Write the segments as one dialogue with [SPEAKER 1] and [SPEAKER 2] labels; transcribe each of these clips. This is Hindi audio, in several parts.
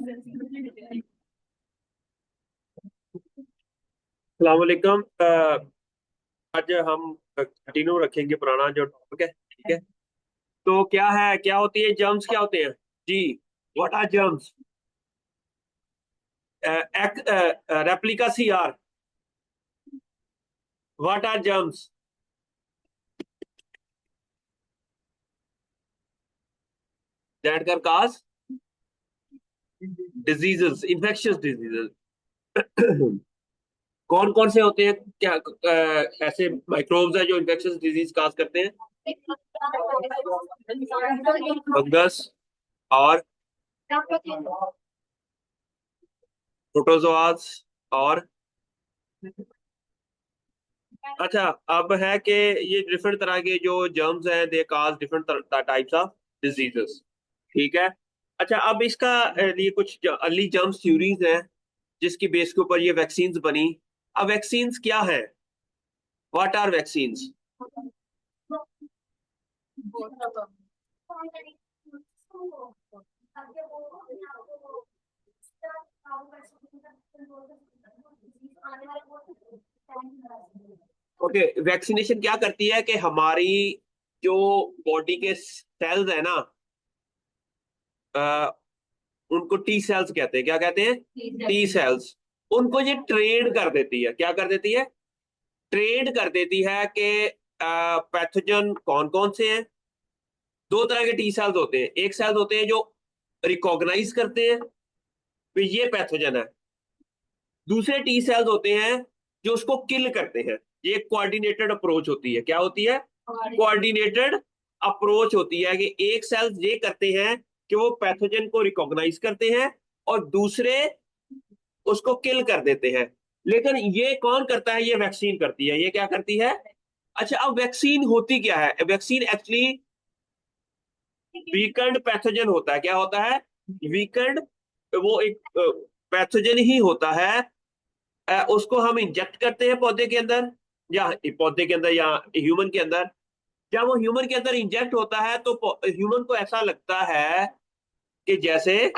[SPEAKER 1] अस्सलाम वालेकुम। आज हम कंटिन्यू रखेंगे पुराना जो टॉपिक है, ठीक है। तो क्या है, क्या होती है जर्म्स, क्या होते हैं जी? What are germs? Replica see are, what are germs that can cause diseases, infectious diseases. कौन कौन से होते हैं, क्या ऐसे माइक्रोब्स हैं जो इन्फेक्शियस डिजीज काज करते हैं? फंगस और प्रोटोजोआस और अच्छा, अब है कि ये डिफरेंट तरह के जो जर्म्स हैं दे काज डिफरेंट टाइप्स ऑफ डिजीजेस, ठीक है। अच्छा, अब इसका लिए कुछ अर्ली जर्म्स थ्योरीज हैं जिसकी बेस के ऊपर ये वैक्सीन्स बनी। अब वैक्सीन्स क्या है? What are vaccines? Okay, vaccination क्या करती है कि हमारी जो बॉडी के सेल्स है ना, उनको टी सेल्स कहते हैं। क्या कहते हैं? T cells. उनको ये ट्रेन कर देती है। क्या कर देती है? ट्रेन कर देती है कि पैथोजन कौन कौन से हैं। दो तरह के टी सेल्स होते हैं। एक सेल्स होते हैं जो रिकॉग्नाइज करते हैं कि ये पैथोजन है। दूसरे टी सेल्स होते हैं जो उसको किल करते हैं। ये कोऑर्डिनेटेड अप्रोच होती है। क्या होती है? कोऑर्डिनेटेड अप्रोच होती है कि एक सेल्स ये करते हैं कि वो पैथोजन को रिकॉग्नाइज करते हैं और दूसरे उसको किल कर देते हैं। लेकिन ये कौन करता है? ये वैक्सीन करती है। ये क्या करती है? अच्छा, अब वैक्सीन होती क्या है? वैक्सीन एक्चुअली वीकेंड पैथोजन होता है। क्या होता है? वीकेंड। वो एक पैथोजन ही होता है। उसको हम इंजेक्ट करते हैं पौधे के अंदर, या पौधे के अंदर या ह्यूमन के अंदर। जब वो ह्यूमन के अंदर इंजेक्ट होता है तो ह्यूमन को ऐसा लगता है कि जैसे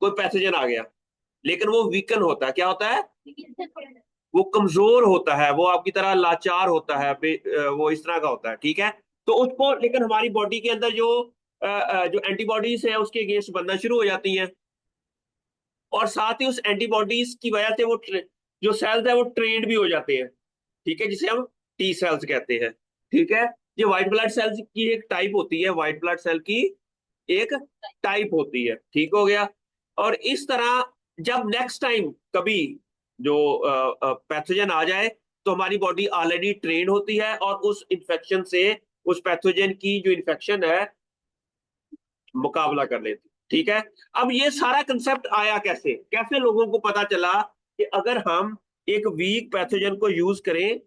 [SPEAKER 1] कोई पैथोजन आ गया, लेकिन वो वीकन होता है। क्या होता है? वो कमजोर होता है, वो आपकी तरह लाचार होता है, वो इस तरह का होता है, ठीक है। तो उसको, लेकिन हमारी बॉडी के अंदर जो एंटीबॉडीज है उसके अगेंस्ट बनना शुरू हो जाती हैं। और साथ ही उस एंटीबॉडीज की वजह से वो जो सेल्स है वो ट्रेंड भी हो जाते हैं, ठीक है, जिसे हम टी सेल्स कहते हैं, ठीक है। ये व्हाइट ब्लड सेल्स की एक टाइप होती है, व्हाइट ब्लड सेल की एक टाइप होती है, ठीक हो गया। और इस तरह जब नेक्स्ट टाइम कभी जो पैथोजन आ जाए तो हमारी बॉडी ऑलरेडी ट्रेन होती है और उस इन्फेक्शन से, उस पैथोजन की जो इन्फेक्शन है, मुकाबला कर लेती, ठीक है। अब ये सारा कंसेप्ट आया कैसे? कैसे लोगों को पता चला कि अगर हम एक वीक पैथोजन को यूज करें।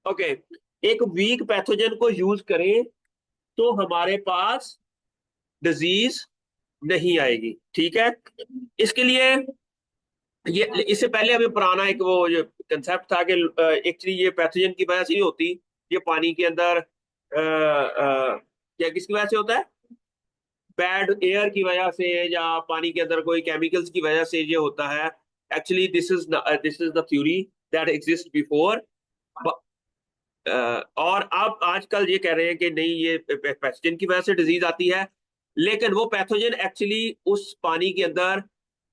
[SPEAKER 1] ओके, एक वीक पैथोजन को यूज करें तो हमारे पास डिजीज नहीं आएगी, ठीक है। इसके लिए ये, इससे पहले हमें पुराना एक वो जो कंसेप्ट था कि एक्चुअली ये पैथोजन की वजह से नहीं होती। ये पानी के अंदर क्या किसकी वजह से होता है? बैड एयर की वजह से या पानी के अंदर कोई केमिकल्स की वजह से ये होता है। Actually this is the theory that exist before. और अब आजकल ये कह रहे हैं कि नहीं, ये पैथोजन की वजह से डिजीज आती है। लेकिन वो पैथोजन एक्चुअली उस पानी के अंदर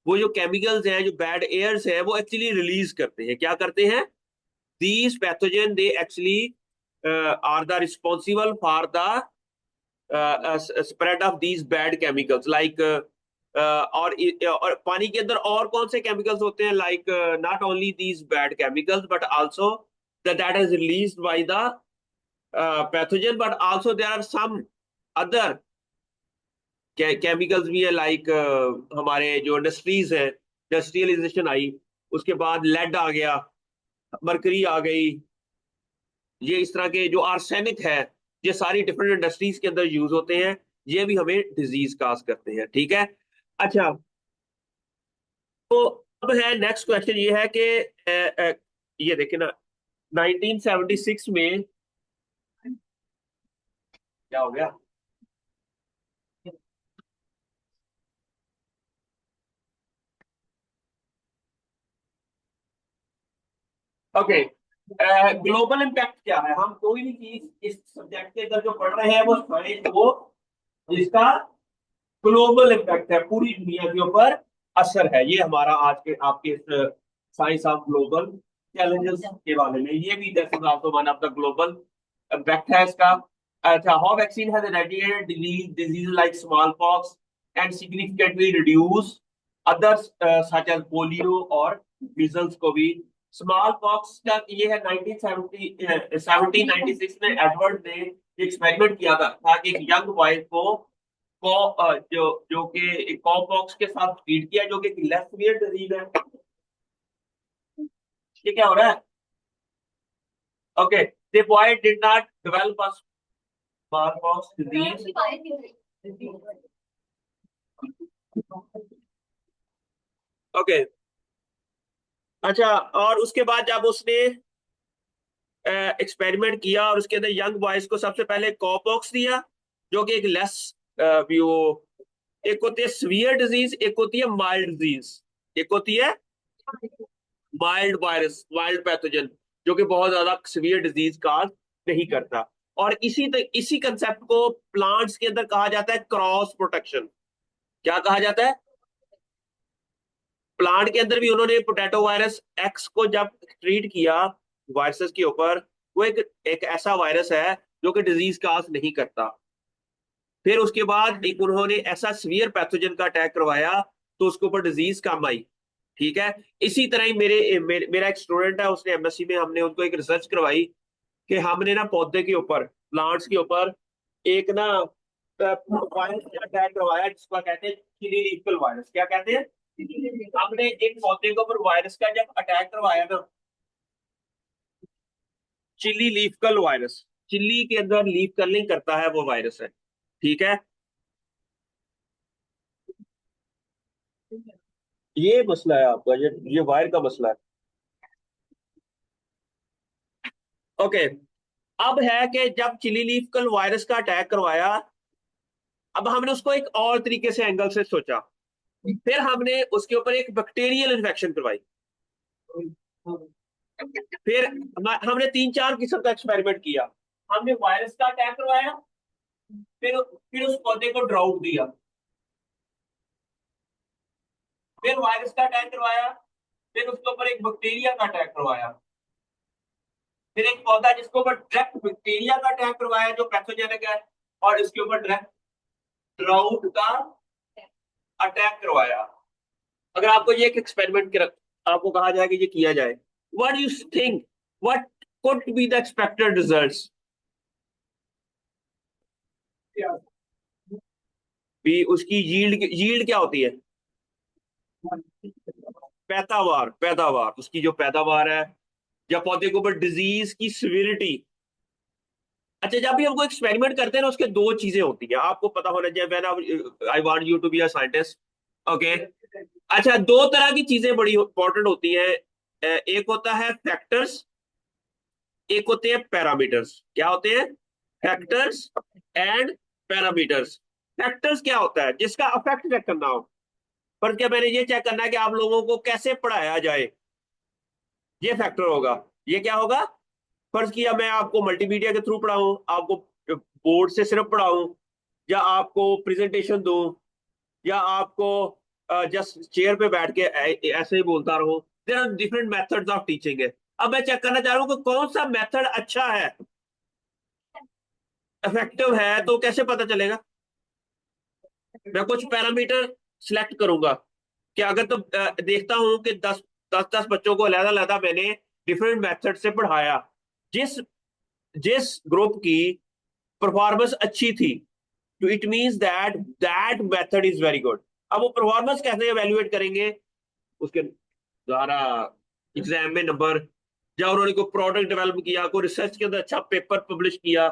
[SPEAKER 1] वो जो केमिकल्स हैं, जो बैड एयर्स हैं, वो एक्चुअली रिलीज करते हैं। क्या करते हैं? These pathogen they actually are the responsible for the spread of these bad chemicals like. और पानी के अंदर और कौन से केमिकल्स होते हैं? Like not only these bad chemicals but also that is released by the pathogen, but also there are some other chemicals भी है, लाइक हमारे जो इंडस्ट्रीज है, इंडस्ट्रियलाइजेशन आई, उसके बाद लेड आ गया, मरकरी आ गई। ये इस तरह के जो आर्सेनिक है, ये सारी डिफरेंट इंडस्ट्रीज के अंदर यूज होते हैं। ये भी हमें डिजीज काज करते हैं, ठीक है। अच्छा, तो अब है नेक्स्ट क्वेश्चन ये है कि ये देखे ना, 1976 में क्या हो गया? ओके, ग्लोबल इम्पैक्ट क्या है? हम कोई भी चीज इस सब्जेक्ट के अंदर जो पढ़ रहे हैं वो साइंस वो जिसका ग्लोबल इम्पैक्ट है, पूरी दुनिया के ऊपर असर है, ये हमारा आज के आपके साइंस ऑफ ग्लोबल चैलेंजेस के बारे में, ये भी that is also one of the global impact है इसका। अच्छा, how vaccine has eradicated disease like small pox and significantly reduce others such as polio और मीजल्स को भी। स्मॉल पॉक्स का ये है 1970 1796 में एडवर्ड ने एक्सपेरिमेंट किया था कि एक यंग बॉय जो कि कॉपॉक्स के साथ ट्रीट किया, जो कि लेस सीवियर डिजीज है। ये क्या हो रहा है? Okay, the boy did not develop a smallpox disease. Okay, अच्छा, और उसके बाद जब उसने एक्सपेरिमेंट किया और उसके अंदर यंग बॉयज को सबसे पहले कॉपॉक्स दिया, जो कि एक लेस वो एक होती है सीवियर डिजीज, एक होती है माइल्ड डिजीज। एक होती है माइल्ड वायरस, माइल्ड पैथोजन, जो कि बहुत ज्यादा सीवियर डिजीज काज नहीं करता। और इसी कंसेप्ट को प्लांट्स के अंदर कहा जाता है क्रॉस प्रोटेक्शन। क्या कहा जाता है? प्लांट के अंदर भी उन्होंने पोटैटो वायरस एक्स को जब ट्रीट किया वायरसेस के ऊपर, वो एक ऐसा वायरस है जो कि डिजीज काज नहीं करता। फिर उसके बाद एक उन्होंने ऐसा सीवियर पैथोजन का अटैक करवाया तो उसके ऊपर डिजीज कम आई। ठीक है, इसी तरह ही मेरा एक स्टूडेंट है, उसने एमएससी में, हमने उनको एक रिसर्च करवाई कि हमने ना पौधे के ऊपर, प्लांट्स के ऊपर एक ना वायरस अटैक करवाया जिसको कहते हैं चिली लीफल वायरस। क्या कहते हैं? हमने एक पौधे के ऊपर वायरस का जब अटैक करवाया ना, चिली लीफकल वायरस, चिल्ली के अंदर लीफ कर्लिंग करता है वो वायरस है। ठीक है, ये मसला है आपका, ये वायर का मसला है। ओके, अब है कि जब चिली लीफ कल वायरस का अटैक करवाया, अब हमने उसको एक और तरीके से एंगल से सोचा। फिर हमने उसके ऊपर एक बैक्टीरियल इन्फेक्शन करवाई। फिर हमने 3-4 किस्म का एक्सपेरिमेंट किया। हमने वायरस का अटैक करवाया, फिर उस पौधे को ड्राउट दिया, फिर वायरस का अटैक करवाया, फिर उसके ऊपर एक बैक्टीरिया का अटैक करवाया, फिर एक पौधा जिसके ऊपर डायरेक्ट बैक्टीरिया का अटैक करवाया जो पैथोजेनिक है, और इसके ऊपर डायरेक्ट ड्राउट का अटैक करवाया। अगर आपको ये एक एक्सपेरिमेंट आपको कहा जाए कि ये किया जाए, what do you think, what could be the expected results? भी उसकी यील्ड क्या होती है? पैदावार, पैदावार, उसकी जो पैदावार है, या पौधे के ऊपर डिजीज की सिविरिटी। अच्छा, जब भी हम कोई एक्सपेरिमेंट करते हैं ना, उसके दो चीजें होती हैं, आपको पता होना चाहिए। When I want you to be a scientist, okay. अच्छा, दो तरह की चीजें बड़ी इंपॉर्टेंट होती है। एक होता है फैक्टर्स, एक होते हैं पैरामीटर्स। क्या होते हैं? Factors and parameters. फैक्टर्स क्या होता है? जिसका अफेक्ट चेक करना हो। पर क्या मैंने ये चेक करना है कि आप लोगों को कैसे पढ़ाया जाए, ये फैक्टर होगा। ये क्या होगा? फर्ज किया मैं आपको मल्टीमीडिया के थ्रू पढ़ाऊं, आपको बोर्ड से सिर्फ पढ़ाऊं, या आपको प्रेजेंटेशन दूं, या आपको जस्ट चेयर पे बैठ के ऐसे ही बोलता रहूं। There are different methods of teaching है। अब मैं चेक करना चाह रहा हूँ कि कौन सा मेथड अच्छा है, इफेक्टिव है, तो कैसे पता चलेगा? मैं कुछ पैरामीटर सिलेक्ट करूंगा कि अगर तो देखता हूं कि दस दस दस बच्चों को अलग अलग मैंने डिफरेंट मेथड से पढ़ाया, जिस जिस ग्रुप की परफॉर्मेंस अच्छी थी, तो it means that that method is very good. अब वो परफॉर्मेंस कैसे एवेल्युएट करेंगे? उसके द्वारा एग्जाम में नंबर, या उन्होंने कोई प्रोडक्ट डेवलप किया, कोई रिसर्च के अंदर अच्छा पेपर पब्लिश किया,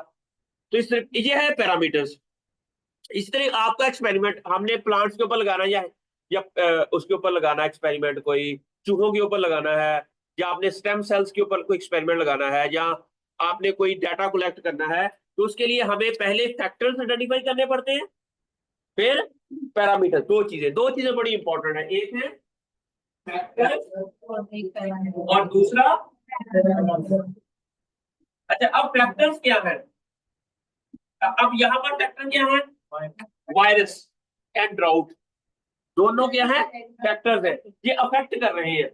[SPEAKER 1] तो इस तरह ये है पैरामीटर्स। इस तरह आपका एक्सपेरिमेंट हमने प्लांट्स के ऊपर लगाना है, या उसके ऊपर लगाना है एक्सपेरिमेंट, कोई चूहों के ऊपर लगाना है, या आपने स्टेम सेल्स के ऊपर कोई एक्सपेरिमेंट लगाना है, या आपने कोई डाटा कलेक्ट करना है, तो उसके लिए हमें पहले फैक्टर्स आइडेंटिफाई करने पड़ते हैं, फिर पैरामीटर। दो चीजें बड़ी इंपॉर्टेंट है, एक है फैक्टर्स और दूसरा। अच्छा, अब फैक्टर्स क्या है? अब यहाँ पर फैक्टर क्या है? वायरस एंड ड्राउट, दोनों क्या है? फैक्टर्स है, ये अफेक्ट कर रहे हैं।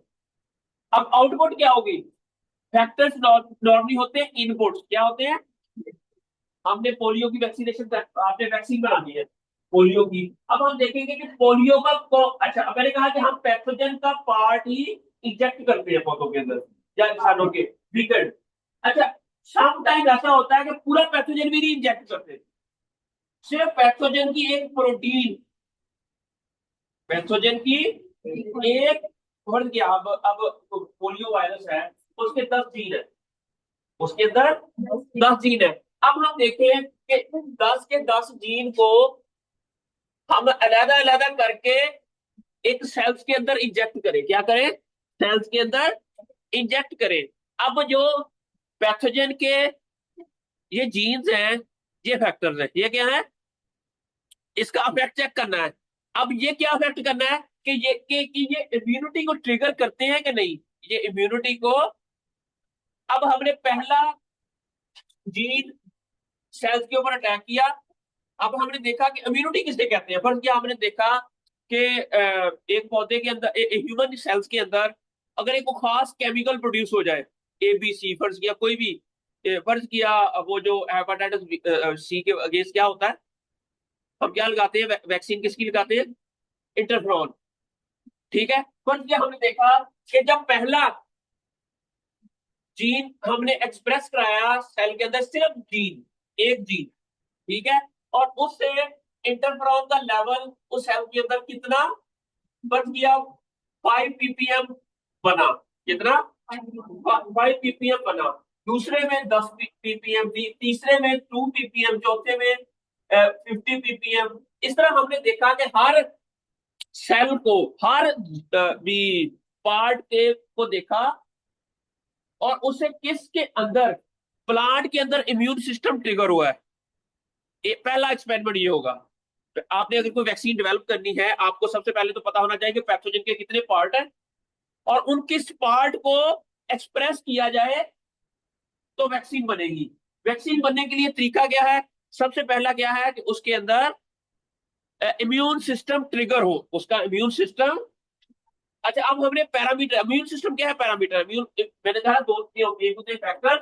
[SPEAKER 1] अब आउटपुट क्या होगी? फैक्टर्स नॉर्मली होते हैं इनपुट्स, क्या होते हैं? हमने पोलियो की वैक्सीनेशन, आपने वैक्सीन बना दी है पोलियो की। अब हम देखेंगे कि पोलियो का अच्छा, अब मैंने कहा कि हम पैथोजन का पार्ट ही इंजेक्ट करते हैं पौधों के अंदर या इंसानों के वीकेंड। अच्छा, सम टाइम ऐसा होता है कि पूरा पैथोजन भी नहीं इंजेक्ट करते, सिर्फ पैथोजन की एक प्रोटीन, पैथोजन की एक भर गया। अब पोलियो वायरस है, उसके 10 जीन है, उसके अंदर 10 जीन है। अब हम देखें कि 10 के 10 जीन को हम अलग अलग करके एक सेल्स के अंदर इंजेक्ट करें, क्या करें? सेल्स के अंदर इंजेक्ट करें। अब जो पैथोजन के ये जीन्स हैं, ये फैक्टर्स हैं, ये क्या है? इसका अफेक्ट चेक करना है। अब ये क्या अफेक्ट करना है कि ये इम्यूनिटी को ट्रिगर करते हैं कि नहीं, ये इम्यूनिटी को। अब हमने पहला जीन सेल्स के ऊपर अटैक किया। अब हमने देखा कि इम्यूनिटी किसे कहते हैं। फर्स्ट क्या हमने देखा कि एक पौधे के अंदर, ह्यूमन सेल्स के अंदर अगर एक खास केमिकल प्रोड्यूस हो जाए, ABC, फर्ज किया कोई भी, फर्ज किया वो जो हेपेटाइटिस C के अगेंस्ट क्या होता है, हम क्या लगाते हैं? वैक्सीन किसकी लगाते हैं? इंटरफ्रॉन। ठीक है, फर्ज किया हमने देखा कि जब पहला जीन हमने एक्सप्रेस कराया सेल के अंदर, सिर्फ जीन, एक जीन, ठीक है, और उससे इंटरफ्रॉन का लेवल उस सेल के अंदर कितना बढ़ गया? 5 ppm बना। कितना? 5 ppm बना। दूसरे में 10 ppm, तीसरे में 2 ppm, चौथे में 50 ppm। इस तरह हमने देखा कि हर सेल को, हर भी पार्ट के को देखा, और उसे किसके अंदर, प्लांट के अंदर इम्यून सिस्टम ट्रिगर हुआ है। पहला एक्सपेरिमेंट ये होगा। आपने अगर कोई वैक्सीन डेवलप करनी है, आपको सबसे पहले तो पता होना चाहिए कि पैथोजन के कितने पार्ट हैं, और उन किस पार्ट को एक्सप्रेस किया जाए तो वैक्सीन बनेगी। वैक्सीन बनने के लिए तरीका क्या है? सबसे पहला क्या है कि उसके अंदर इम्यून सिस्टम ट्रिगर हो, उसका इम्यून सिस्टम। अच्छा, अब हमने पैरामीटर, इम्यून सिस्टम क्या है? पैरामीटर, इम्यून, मैंने कहा दो चीजें होती है, होते हैं फैक्टर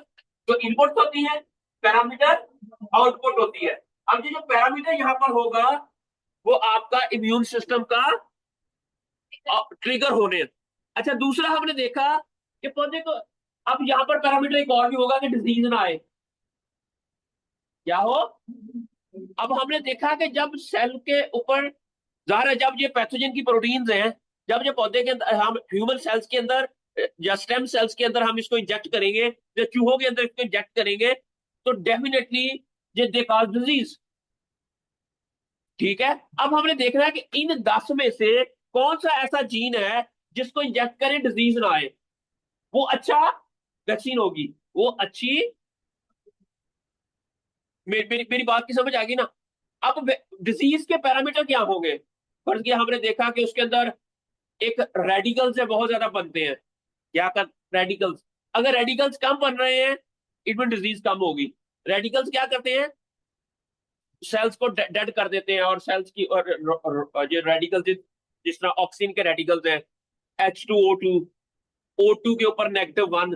[SPEAKER 1] जो इनपुट होती है, पैरामीटर आउटपुट होती है। अब ये जो पैरामीटर यहाँ पर होगा वो आपका इम्यून सिस्टम का ट्रिगर होने। अच्छा, दूसरा हमने देखा कि पौधे को, अब यहाँ पर पैरामीटर एक और भी होगा कि डिजीज ना आए, क्या हो। अब हमने देखा कि जब सेल के ऊपर, जाहिर है जब ये पैथोजन की प्रोटीन्स हैं, जब ये पौधे के अंदर, हम ह्यूमन सेल्स के अंदर या स्टेम सेल्स के अंदर हम इसको इंजेक्ट करेंगे, या चूहों के अंदर इसको इंजेक्ट करेंगे, तो डेफिनेटली ये दे कॉज डिजीज। ठीक है, अब हमने देखना है कि इन 10 में से कौन सा ऐसा जीन है जिसको इंजेक्ट करें डिजीज ना आए, वो अच्छा वैक्सीन होगी, वो अच्छी। मेरी बात की समझ आ गई ना? अब डिजीज के पैरामीटर क्या होंगे? फर्ज किया हमने देखा कि उसके अंदर एक रेडिकल्स है, बहुत ज्यादा बनते हैं, क्या कर, रेडिकल्स, अगर रेडिकल्स कम बन रहे हैं इनमें डिजीज कम होगी। रेडिकल्स क्या करते हैं? सेल्स को डेड कर देते हैं, और सेल्स की, और जो रेडिकल्स जिस तरह ऑक्सीजन के रेडिकल्स हैं, H2O2, O2 के ऊपर -1,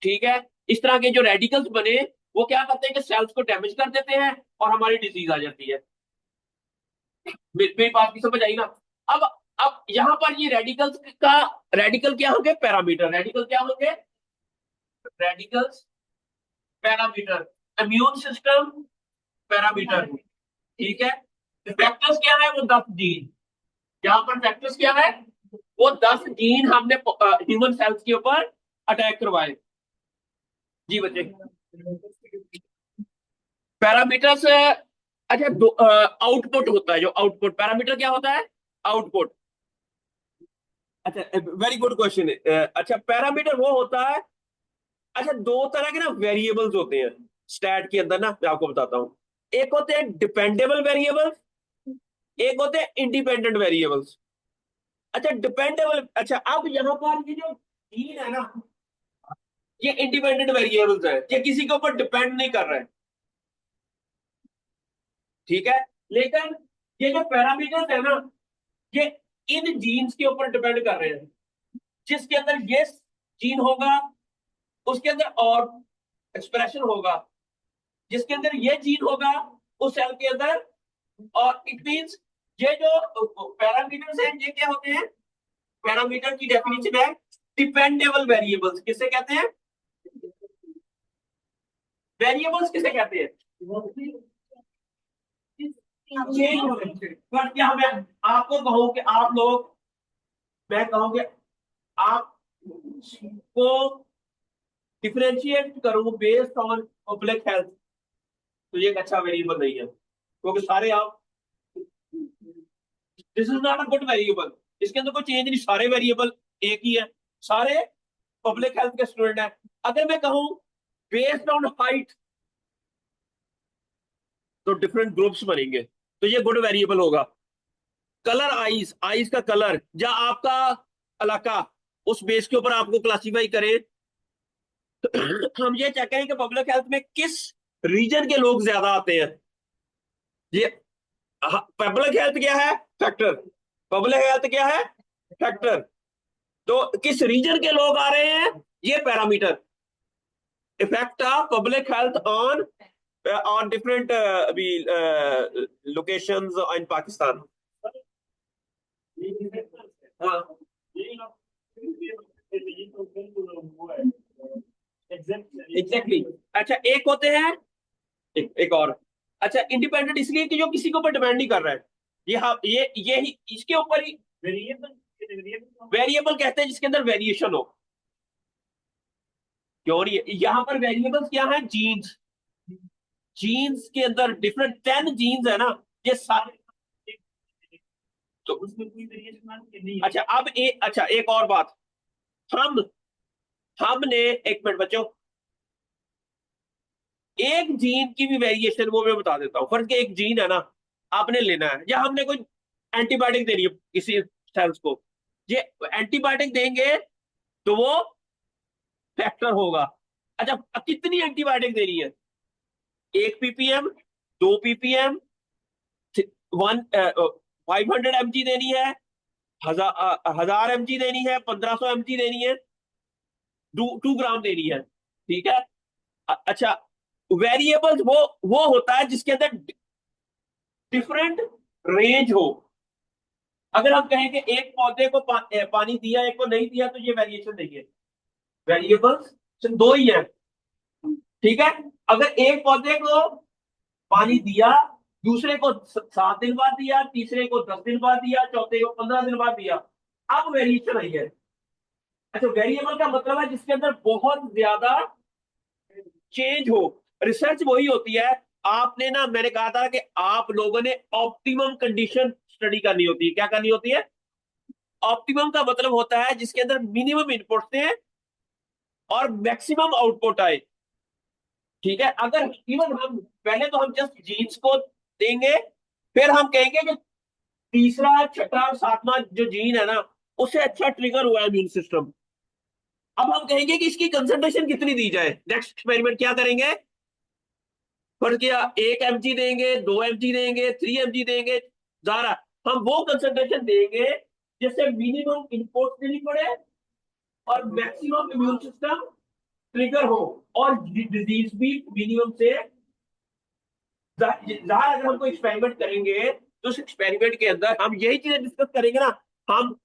[SPEAKER 1] ठीक है, इस तरह के जो रेडिकल्स बने वो क्या करते हैं कि सेल्स को डैमेज कर देते हैं और हमारी डिजीज आ जाती है। मेरी बात की समझ आई ना? अब अब यहां पर ये रेडिकल्स का, रेडिकल क्या होंगे? पैरामीटर। रेडिकल क्या होंगे? Radicals parameter, immune system parameter, ठीक है। फैक्टर्स क्या है? वो 10 जीन। यहाँ पर फैक्टर्स क्या है? वो 10 जीन हमने ह्यूमन सेल्स के ऊपर अटैक करवाए। जी बच्चे, पैरामीटर्स। अच्छा, आउटपुट होता है, जो आउटपुट पैरामीटर क्या होता है? आउटपुट। अच्छा, वेरी गुड क्वेश्चन है। अच्छा, पैरामीटर वो होता है, अच्छा, दो तरह के ना वेरिएबल्स होते हैं। स्टैट के अंदर ना, मैं आपको बताता हूं। एक होते हैं डिपेंडेबल वेरिएबल्स, एक होते हैं इंडिपेंडेंट वेरिएबल्स। अच्छा डिपेंडेबल, अच्छा अब यहां पर ये जो जीन है ना, ये इंडिपेंडेंट वेरिएबल्स है, ये किसी के ऊपर डिपेंड नहीं कर रहे हैं, ठीक है। लेकिन ये जो पैरामीटर्स है ना, ये इन जीन्स के ऊपर डिपेंड कर रहे हैं। जिसके अंदर ये जीन होगा उसके अंदर और एक्सप्रेशन होगा, जिसके अंदर ये जीन होगा उस सेल के अंदर। और इट मींस ये जो पैरामीटर्स हैं ये क्या होते हैं, पैरामीटर की डेफिनेशन है डिपेंडेबल वेरिएबल्स। किसे कहते हैं, वेरिएबल्स किसे कहते हैं, चेंज होने। पर क्या मैं आपको कहूं कि आप लोग, मैं कहूं कि आपको डिफरेंशिएट करूं बेस्ड ऑन पब्लिक हेल्थ, तो ये एक अच्छा वेरिएबल नहीं है, क्योंकि सारे आप, this is not a good variable, इसके अंदर कोई चेंज नहीं, सारे वेरिएबल एक ही है, सारे पब्लिक हेल्थ के स्टूडेंट हैं। अगर मैं कहूं बेस्ड ऑन हाइट, तो डिफरेंट ग्रुप्स बनेंगे, तो ये गुड वेरिएबल होगा। कलर आईज, आईज का कलर, या आपका इलाका, उस बेस के ऊपर आपको क्लासीफाई करें। हम ये चेक करें कि पब्लिक हेल्थ में किस रीजन के लोग ज्यादा आते हैं। ये पब्लिक हेल्थ क्या है, फैक्टर, पब्लिक हेल्थ क्या है, फैक्टर। तो किस रीजन के लोग आ रहे हैं, ये parameter, effect of public health on different locations इन पाकिस्तान। हाँ एग्जैक्टली। अच्छा एक होते हैं, एक और, अच्छा इंडिपेंडेंट इसलिए कि जो किसी के ऊपर डिपेंड नहीं कर रहा है, ये हाँ ये ही इसके ऊपर ही वेरिएबल, वेरिएबल कहते हैं जिसके अंदर वेरिएशन हो। क्यों नहीं है, यहां पर वेरिएबल्स क्या है, जीन्स, जीन्स के अंदर डिफरेंट 10 जीन्स है ना, ये सारे, तो उसमें कोई वेरिएशन नहीं है। अच्छा अब एक, अच्छा एक और बात, हम हमने, एक मिनट बच्चों, एक जीन की भी वेरिएशन वो मैं बता देता हूँ। फर्ज के एक जीन है ना, आपने लेना है, या हमने कोई एंटीबायोटिक देनी है किसी सेल्स को, ये एंटीबायोटिक देंगे तो वो फैक्टर होगा। अच्छा कितनी एंटीबायोटिक देनी है, 1 ppm, 2 ppm, 500 mg देनी है, 1000 mg देनी है, 1500 mg देनी है, 2 ग्राम देनी है, ठीक है। अच्छा वेरिएबल्स वो होता है जिसके अंदर डिफरेंट रेंज हो। अगर हम कहें कि एक पौधे को पानी दिया, एक को नहीं दिया, तो ये वेरिएशन नहीं है, वेरिएबल्स सिर्फ दो ही है, ठीक है। अगर एक पौधे को पानी दिया, दूसरे को 7 दिन बाद दिया, तीसरे को 10 दिन बाद दिया, चौथे को 15 दिन बाद दिया, अब वेरिएशन आई है। अच्छा वेरिएबल का मतलब है जिसके अंदर बहुत ज्यादा चेंज हो। रिसर्च वही होती है, आपने ना, मैंने कहा था कि आप लोगों ने ऑप्टिमम कंडीशन स्टडी करनी होती है। क्या करनी होती है, ऑप्टिमम का मतलब होता है जिसके अंदर मिनिमम इनपुट थे और मैक्सिमम आउटपुट आए, ठीक है। अगर इवन हम पहले तो हम जस्ट जीन्स को देंगे, फिर हम कहेंगे कि तीसरा छठा और सातवां जो जीन है ना, उससे अच्छा ट्रिगर हुआ है इम्यून सिस्टम। अब हम कहेंगे कि इसकी कंसंट्रेशन कितनी दी जाए, नेक्स्ट एक्सपेरिमेंट क्या करेंगे, पर क्या 1 mg देंगे, 2 mg देंगे, 3 mg देंगे, ज्यादा हम वो कंसंट्रेशन देंगे जिससे मिनिमम इनपुट देनी पड़े और मैक्सिमम इम्यून सिस्टम ट्रिगर हो, और डिजीज भी मिनिमम से ज्यादा। अगर हम कोई एक्सपेरिमेंट करेंगे तो उस एक्सपेरिमेंट के अंदर हम यही चीजें डिस्कस करेंगे ना। हम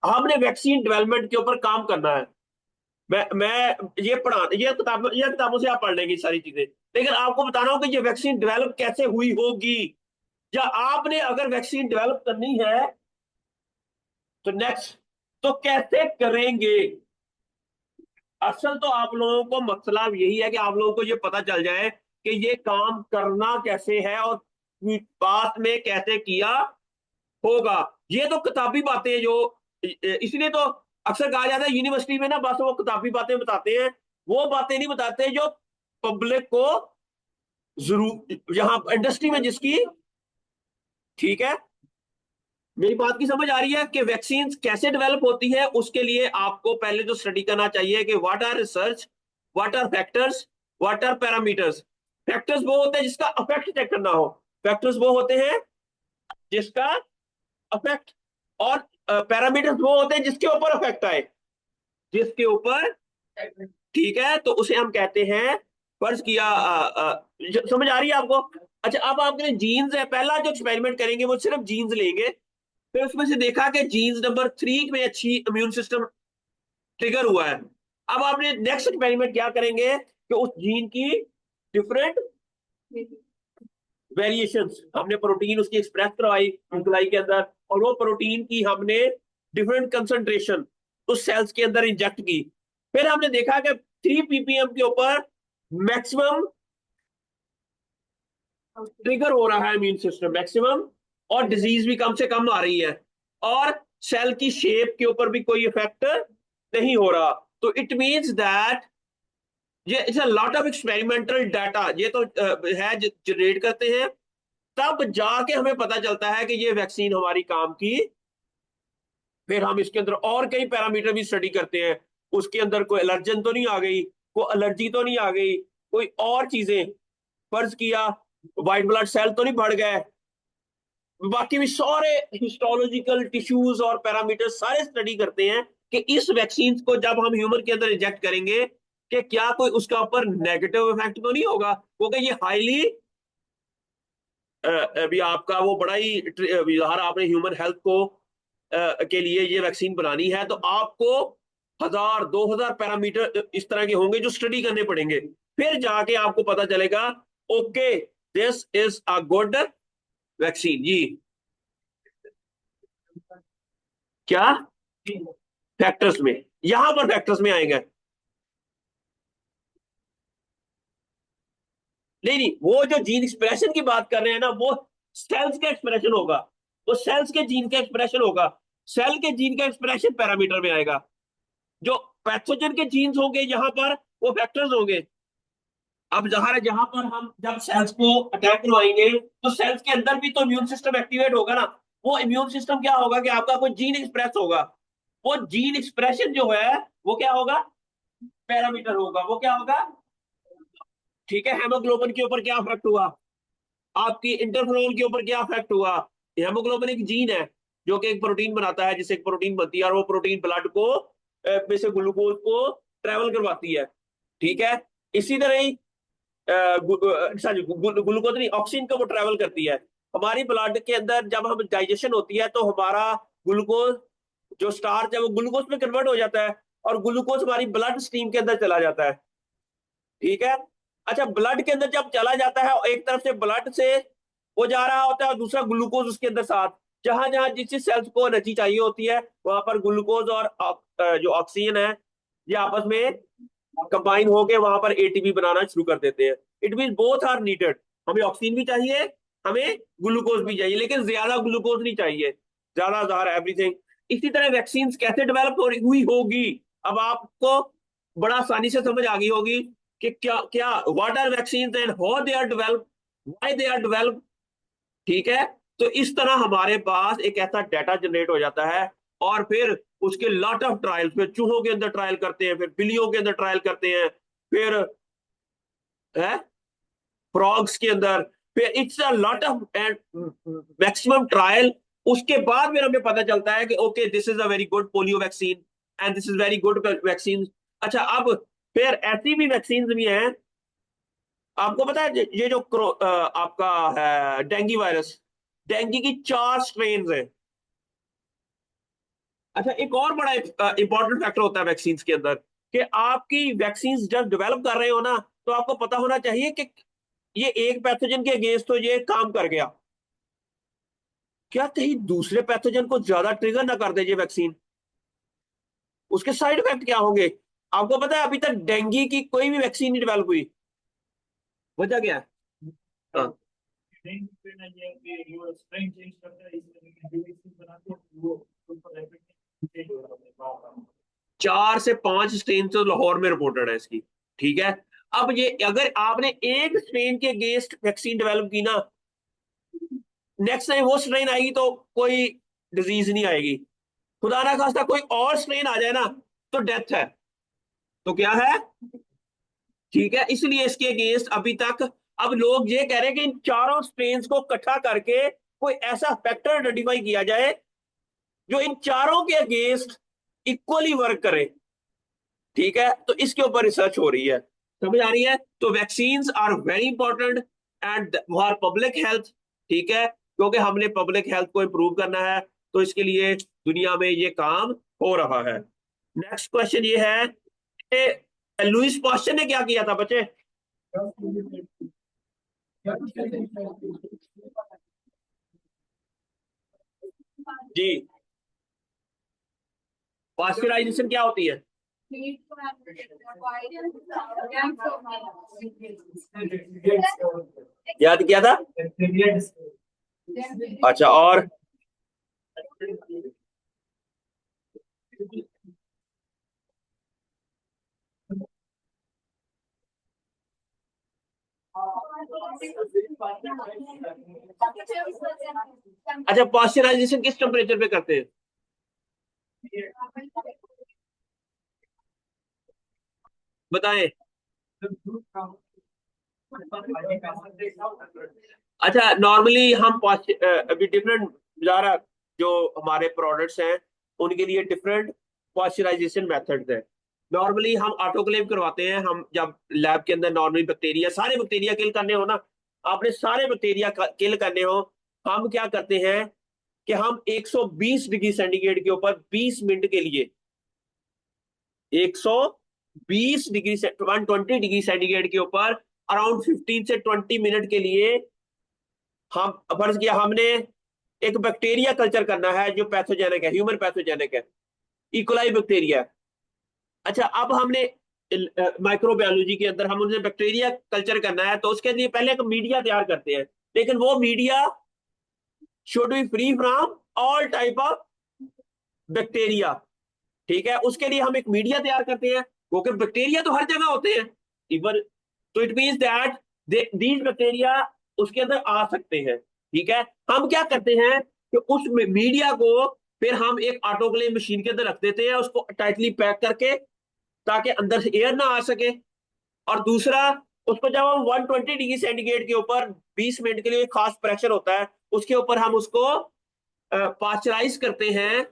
[SPEAKER 1] हमने वैक्सीन डेवलपमेंट के ऊपर काम करना है। मैं ये किताबों से आप पढ़ लेंगे सारी चीजें, लेकिन आपको बताना होगा कि ये वैक्सीन डेवलप कैसे हुई होगी, या आपने अगर वैक्सीन डेवलप करनी है तो नेक्स्ट तो कैसे करेंगे। असल तो आप लोगों को मसला यही है कि आप लोगों को ये पता चल जाए कि ये काम करना कैसे है और बात में कैसे किया होगा। ये तो किताबी बातें जो, इसलिए तो अक्सर कहा जाता है यूनिवर्सिटी में ना, बस वो किताबी बातें बताते हैं, वो बातें नहीं बताते जो पब्लिक को जरूर यहां इंडस्ट्री में जिसकी, ठीक है, मेरी बात की समझ आ रही है कि वैक्सीन कैसे डेवलप होती है। उसके लिए आपको पहले जो स्टडी करना चाहिए कि what are research, what are factors, what are parameters. Factors वो होते हैं जिसका अफेक्ट चेक करना हो, फैक्टर्स वो होते हैं जिसका अफेक्ट, और पैरामीटर्स वो होते हैं जिसके ऊपर अफेक्ट आए, जिसके ऊपर, ठीक है, तो उसे हम कहते हैं, फर्ज किया समझ आ रही है आपको। अच्छा, अब आपके जीन्स है, पहला जो एक्सपेरिमेंट करेंगे वो सिर्फ जीन्स लेंगे, फिर उसमें से देखा कि जीन्स नंबर 3 में अच्छी इम्यून सिस्टम ट्रिगर हुआ है। अब आपने नेक्स्ट एक्सपेरिमेंट क्या करेंगे कि उस जीन की डिफरेंट वेरिएशंस, हमने प्रोटीन उसकी एक्सप्रेस करवाई इंकुलाई के अंदर, और वो प्रोटीन की हमने डिफरेंट कंसंट्रेशन उस सेल्स के अंदर इंजेक्ट की। फिर हमने देखा कि 3 ppm के ऊपर मैक्सिमम ट्रिगर हो रहा है इम्यून सिस्टम मैक्सिमम, और डिजीज भी कम से कम आ रही है, और सेल की शेप के ऊपर भी कोई इफेक्ट नहीं हो रहा। तो इट मींस दैट ये it's a lot of experimental data, ये तो है जनरेट करते हैं, तब जाके हमें पता चलता है कि ये वैक्सीन हमारी काम की। फिर हम इसके अंदर और कई पैरामीटर भी स्टडी करते हैं, उसके अंदर कोई एलर्जन तो नहीं आ गई, कोई एलर्जी तो नहीं आ गई, कोई और चीजें, फर्ज किया व्हाइट ब्लड सेल तो नहीं बढ़ गए, बाकी भी सारे हिस्टोलॉजिकल टिश्यूज और पैरामीटर्स सारे स्टडी करते हैं कि इस वैक्सीन को जब हम ह्यूमन के अंदर इंजेक्ट करेंगे कि क्या कोई उसका ऊपर नेगेटिव इफेक्ट तो नहीं होगा, क्योंकि ये हाईली अभी आपका वो बड़ा ही यार, आपने ह्यूमन हेल्थ को के लिए ये वैक्सीन बनानी है, तो आपको 1000 2000 पैरामीटर इस तरह के होंगे जो स्टडी करने पड़ेंगे, फिर जाके आपको पता चलेगा okay this is a good vaccine जी। क्या फैक्टर्स में, यहां पर फैक्टर्स में आएंगे, नहीं नहीं, वो जो जीन एक्सप्रेशन की बात कर रहे हैं ना, वो सेल्स का एक्सप्रेशन होगा, वो सेल्स के जीन का एक्सप्रेशन होगा, सेल के जीन का एक्सप्रेशन पैरामीटर में आएगा। जो पैथोजन के जीन्स होंगे यहां पर वो फैक्टर्स होंगे। अब जहां जहां पर हम जब सेल्स को अटैक करवाएंगे तो सेल्स के अंदर भी तो इम्यून सिस्टम एक्टिवेट होगा ना, वो इम्यून सिस्टम क्या होगा कि आपका कोई जीन एक्सप्रेस होगा, वो जीन एक्सप्रेशन जो है वो क्या होगा, पैरामीटर होगा, वो क्या होगा, ठीक है। हेमोग्लोबिन के ऊपर क्या इफेक्ट हुआ, आपकी इंटरफेरोन के ऊपर क्या इफेक्ट हुआ। हेमोग्लोबिन एक जीन है जो कि एक प्रोटीन बनाता है, जिससे एक प्रोटीन बनती है, और वो प्रोटीन ब्लड को में से ग्लूकोज को ट्रेवल करवाती है, ठीक है। इसी तरह ही सॉरी ग्लूकोज नहीं, ऑक्सीजन को वो ट्रेवल करती है। हमारी ब्लड के अंदर जब हम डाइजेशन होती है तो हमारा ग्लूकोज जो स्टार्च है वो ग्लूकोज में कन्वर्ट हो जाता है, और ग्लूकोज हमारी ब्लड स्ट्रीम के अंदर चला जाता है, ठीक है। अच्छा, ब्लड के अंदर जब चला जाता है, एक तरफ से ब्लड से वो जा रहा होता है और दूसरा ग्लूकोज उसके अंदर साथ, जहां जहां जिस जिस सेल्स को एनर्जी चाहिए होती है वहां पर ग्लूकोज और जो ऑक्सीजन है ये आपस में कंबाइन होके वहां पर एटीपी बनाना शुरू कर देते हैं। It mean both are needed, हमें ऑक्सीजन भी चाहिए, हमें ग्लूकोज भी चाहिए, लेकिन ज्यादा ग्लूकोज नहीं चाहिए, ज्यादा ज्यादा एवरीथिंग। इसी तरह वैक्सीन कैसे डेवलप हुई होगी, अब आपको बड़ा आसानी से समझ आ गई होगी कि क्या क्या what are vaccine and how they are develop, why they are develop, ठीक है। तो इस तरह हमारे पास एक ऐसा डाटा जनरेट हो जाता है, और फिर उसके लॉट ऑफ ट्रायल्स, फिर चूहों के अंदर ट्रायल करते हैं, फिर बिल्लियों के अंदर ट्रायल करते हैं, फिर है फ्रॉग्स के अंदर, फिर it's a lot of maximum trial. उसके बाद फिर हमें पता चलता है कि okay this is a very good polio vaccine and this is very good vaccine. अच्छा, अब फिर ऐसी भी वैक्सीन भी हैं, आपको पता है ये जो आपका है डेंगू वायरस, डेंगू की 4 स्ट्रेन है। अच्छा, एक और बड़ा इंपॉर्टेंट फैक्टर होता है वैक्सीन के अंदर, कि आपकी वैक्सीन जब डेवलप कर रहे हो ना, तो आपको पता होना चाहिए कि ये एक पैथोजन के अगेंस्ट तो ये काम कर गया, क्या कहीं दूसरे पैथोजन को ज्यादा ट्रिगर ना कर दे ये वैक्सीन, उसके साइड इफेक्ट क्या होंगे। आपको पता है अभी तक डेंगू की कोई भी वैक्सीन नहीं डेवलप हुई, वजह क्या है। हाँ, 4 से 5 स्ट्रेन तो लाहौर में रिपोर्टेड है इसकी, ठीक है। अब ये अगर आपने एक स्ट्रेन के अगेंस्ट वैक्सीन डेवलप की ना, नेक्स्ट टाइम वो स्ट्रेन आएगी तो कोई डिजीज नहीं आएगी। खुदा ना खास्ता कोई और स्ट्रेन आ जाए ना तो डेथ है। तो क्या है, ठीक है, इसलिए इसके अगेंस्ट अभी तक अब लोग ये कह रहे हैं कि इन चारों स्ट्रेन को इकट्ठा करके कोई ऐसा फैक्टर आइडेंटिफाई किया जाए जो इन चारों के अगेंस्ट इक्वली वर्क करे। ठीक है, तो इसके ऊपर रिसर्च हो रही है। समझ आ रही है? तो vaccines are very important and for public health. ठीक है, क्योंकि हमने पब्लिक हेल्थ को इंप्रूव करना है, तो इसके लिए दुनिया में ये काम हो रहा है। नेक्स्ट क्वेश्चन ये है कि लुइस पॉस्चर ने क्या किया था बच्चे? जी, पास्चराइजेशन क्या होती है? याद किया था? अच्छा, और अच्छा, पास्चराइजेशन किस टेम्परेचर पे करते हैं? बताएं। अच्छा, नॉर्मली हम अभी डिफरेंट ज़रा जो हमारे प्रोडक्ट्स हैं उनके लिए डिफरेंट पॉस्चराइजेशन मेथड्स हैं। नॉर्मली हम ऑटोक्लेव करवाते हैं। हम जब लैब के अंदर नॉर्मली बैक्टीरिया, सारे बैक्टीरिया किल करने हो ना, आपने सारे बैक्टीरिया किल करने हो, हम क्या करते हैं कि हम 120 डिग्री सेंटीग्रेड के ऊपर 20 मिनट के लिए, 120 डिग्री से 120 डिग्री सेंटीग्रेड के ऊपर अराउंड 15 से 20 मिनट के लिए हम, फर्ज किया हमने एक बैक्टीरिया कल्चर करना है जो पैथोजेनिक है, ह्यूमन पैथोजेनिक है, इकोलाई बैक्टीरिया। अच्छा, अब हमने माइक्रोबायोलॉजी के अंदर हम उन्हें बैक्टीरिया कल्चर करना है, तो उसके लिए पहले एक मीडिया तैयार करते हैं, लेकिन वो media should be free from all type of bacteria. ठीक है, उसके लिए हम एक मीडिया तैयार करते हैं, क्योंकि बैक्टीरिया तो हर जगह होते हैं इवन, तो it means that these bacteria उसके अंदर आ सकते हैं। ठीक है, हम क्या करते हैं कि उस मीडिया को फिर हम एक ऑटोक्लेव मशीन के अंदर रख देते हैं, उसको टाइटली पैक करके, ताकि अंदर से एयर ना आ सके। और दूसरा, उसको जब हम 120 डिग्री सेंटीग्रेड के ऊपर 20 मिनट के लिए खास प्रेशर होता है, उसके ऊपर हम उसको पास्चराइज करते हैं।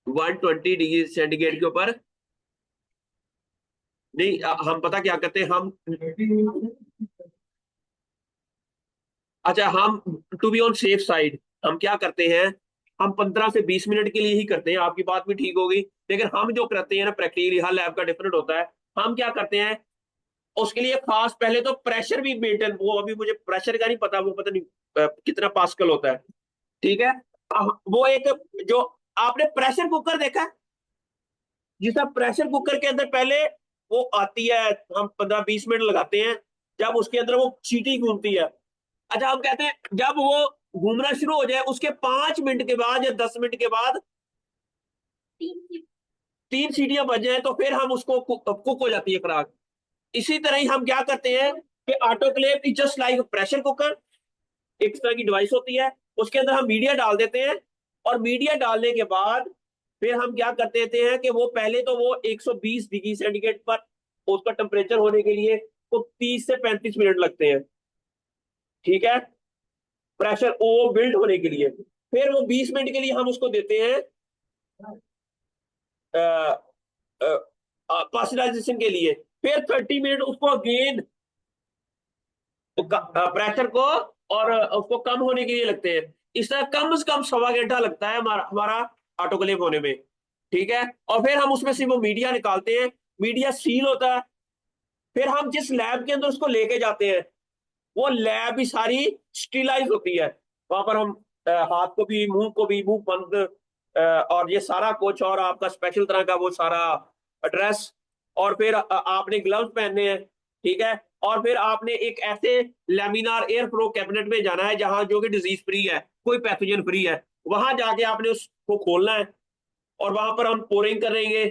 [SPEAKER 1] 120 डिग्री सेंटीग्रेड के ऊपर नहीं, हम पता क्या करते हैं हम, अच्छा, हम to be on safe side हम क्या करते हैं, हम 15 से 20 मिनट के लिए ही करते हैं। आपकी बात भी ठीक होगी, लेकिन हम जो करते हैं ना, प्रैक्टिकली हर लैब का डिफरेंट होता है। हम क्या करते हैं, उसके लिए खास पहले तो प्रेशर भी मेंटेन, वो अभी मुझे प्रेशर का नहीं पता, वो पता नहीं कितना पास्कल होता है। ठीक है, वो एक जो आपने प्रेशर कुकर देखा है, जिसका प्रेशर कुकर के अंदर पहले वो आती है, हम 15-20 मिनट लगाते हैं, जब उसके अंदर वो सीटी घूमती है। अच्छा, हम कहते हैं जब वो घूमना शुरू हो जाए उसके 5 मिनट के बाद या 10 मिनट के बाद 3 सीटियां बज जाए, तो फिर हम उसको कुक हो जाती है खुराक। इसी तरह ही हम क्या करते हैं कि autoclave is just like pressure cooker, एक तरह की डिवाइस होती है, उसके अंदर हम मीडिया डाल देते हैं, और मीडिया डालने के बाद फिर हम क्या कर देते हैं कि वो पहले तो वो 120 डिग्री सेंटीग्रेड पर उसका टेम्परेचर होने के लिए वो 30 से 35 मिनट लगते हैं। ठीक है, प्रेशर वो बिल्ड होने के लिए, फिर वो 20 मिनट के लिए हम उसको देते हैं पास्चराइजेशन के लिए, फिर 30 मिनट उसको अगेन प्रेशर को और उसको कम होने के लिए लगते हैं। इस तरह कम से कम 1.25 घंटा लगता है हमारा हमारा ऑटोक्लेव होने में। ठीक है, और फिर हम उसमें से वो मीडिया निकालते हैं, मीडिया सील होता है, फिर हम जिस लैब के अंदर उसको लेके जाते हैं वो लैब भी सारी स्टीलाइज होती है। वहां पर हम हाथ को भी, मुंह बंद, और ये सारा कुछ, और आपका स्पेशल तरह का वो सारा ड्रेस, और फिर आपने ग्लव्स पहनने हैं। ठीक है, और फिर आपने एक ऐसे लेमिनार एयर फ्लो कैबिनेट में जाना है जहां जो कि डिजीज फ्री है, कोई पैथोजन फ्री है। वहां जाके आपने उसको खोलना है और वहां पर हम पोरिंग करेंगे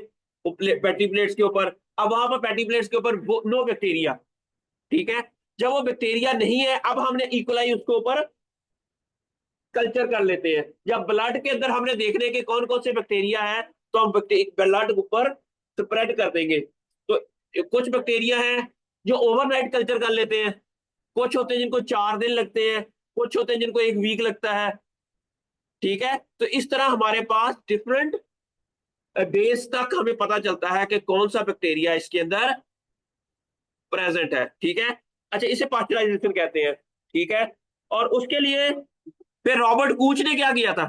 [SPEAKER 1] पैटी प्लेट्स के ऊपर। अब वहां पर पैटी प्लेट्स के ऊपर नो बैक्टीरिया, ठीक है। जब वो बैक्टीरिया नहीं है, अब हमने इक्वलाई उसके ऊपर कल्चर कर लेते हैं। जब ब्लड के अंदर हमने देखने के कौन कौन से बैक्टीरिया है, तो हम ब्लड ऊपर स्प्रेड कर देंगे। तो कुछ बैक्टीरिया हैं जो ओवरनाइट कल्चर कर लेते हैं, कुछ होते हैं जिनको 4 दिन लगते हैं, कुछ होते हैं जिनको 1 वीक लगता है, ठीक है। तो इस तरह हमारे पास डिफरेंट डेज तक हमें पता चलता है कि कौन सा बैक्टीरिया इसके अंदर प्रेजेंट है, ठीक है। अच्छा, इसे पास्चराइजेशन कहते हैं, ठीक है। और उसके लिए फिर रॉबर्ट कूच ने क्या किया था,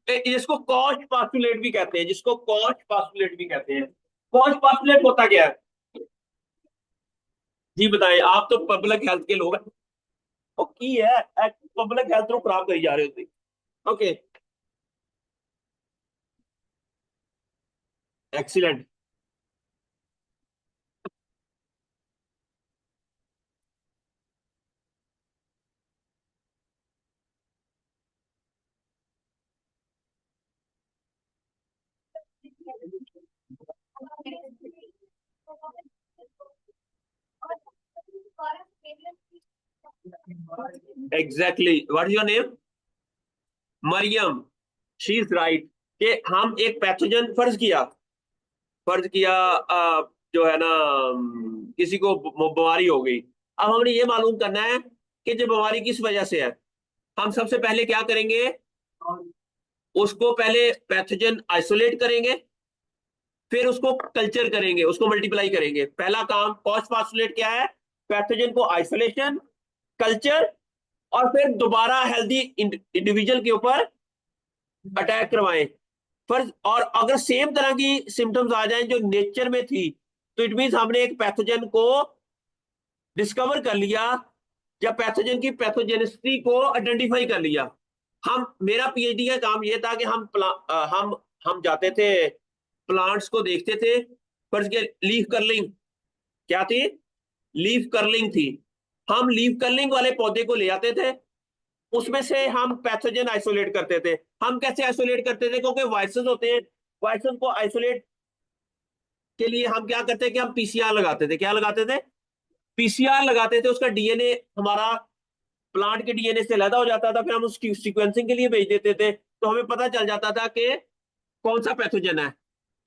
[SPEAKER 1] जिसको कॉस्ट पास्टुलेट भी कहते हैं, जिसको कॉस्ट पास्टुलेट भी कहते हैं। कॉस्ट पास्टुलेट होता क्या है, जी बताएं, आप तो पब्लिक हेल्थ के लोग हैं। ओ की है, पब्लिक हेल्थ को खराब करी जा रहे होते। Okay, excellent. Exactly, what is your name? Maryam. She is right कि हम एक पैथोजन फर्ज किया जो है ना, किसी को बीमारी हो गई। अब हमने ये मालूम करना है कि जो बीमारी किस वजह से है। हम सबसे पहले क्या करेंगे, उसको पहले पैथोजन आइसोलेट करेंगे, फिर उसको कल्चर करेंगे, उसको मल्टीप्लाई करेंगे। पहला काम कॉस्ट पास्टुलेट क्या है, पैथोजन को आइसोलेशन, कल्चर, और फिर दोबारा हेल्दी इंडिविजुअल के ऊपर अटैक करवाएं। फर्ज और अगर सेम तरह की सिम्टम्स आ जाएं जो नेचर में थी, तो इट मीन हमने एक पैथोजन को डिस्कवर कर लिया, या पैथोजन की पैथोजेनिसिटी को आइडेंटिफाई कर लिया। हम मेरा पीएचडी का काम ये था कि हम जाते थे, प्लांट्स को देखते थे। फर्ज के लीफ कर्लिंग क्या थी, लीफ कर्लिंग थी। हम लीफ कर्लिंग वाले पौधे को ले आते थे, उसमें से हम पैथोजन आइसोलेट करते थे। हम कैसे आइसोलेट करते थे, क्योंकि वायरसेस होते हैं, वायरसेस को आइसोलेट के लिए हम क्या करते हैं कि हम पीसीआर लगाते थे। क्या लगाते थे, पीसीआर लगाते थे। उसका डीएनए हमारा प्लांट के डीएनए से अलग हो जाता था, फिर हम उसकी सीक्वेंसिंग के लिए भेज देते थे, तो हमें पता चल जाता था कि कौन सा पैथोजन है।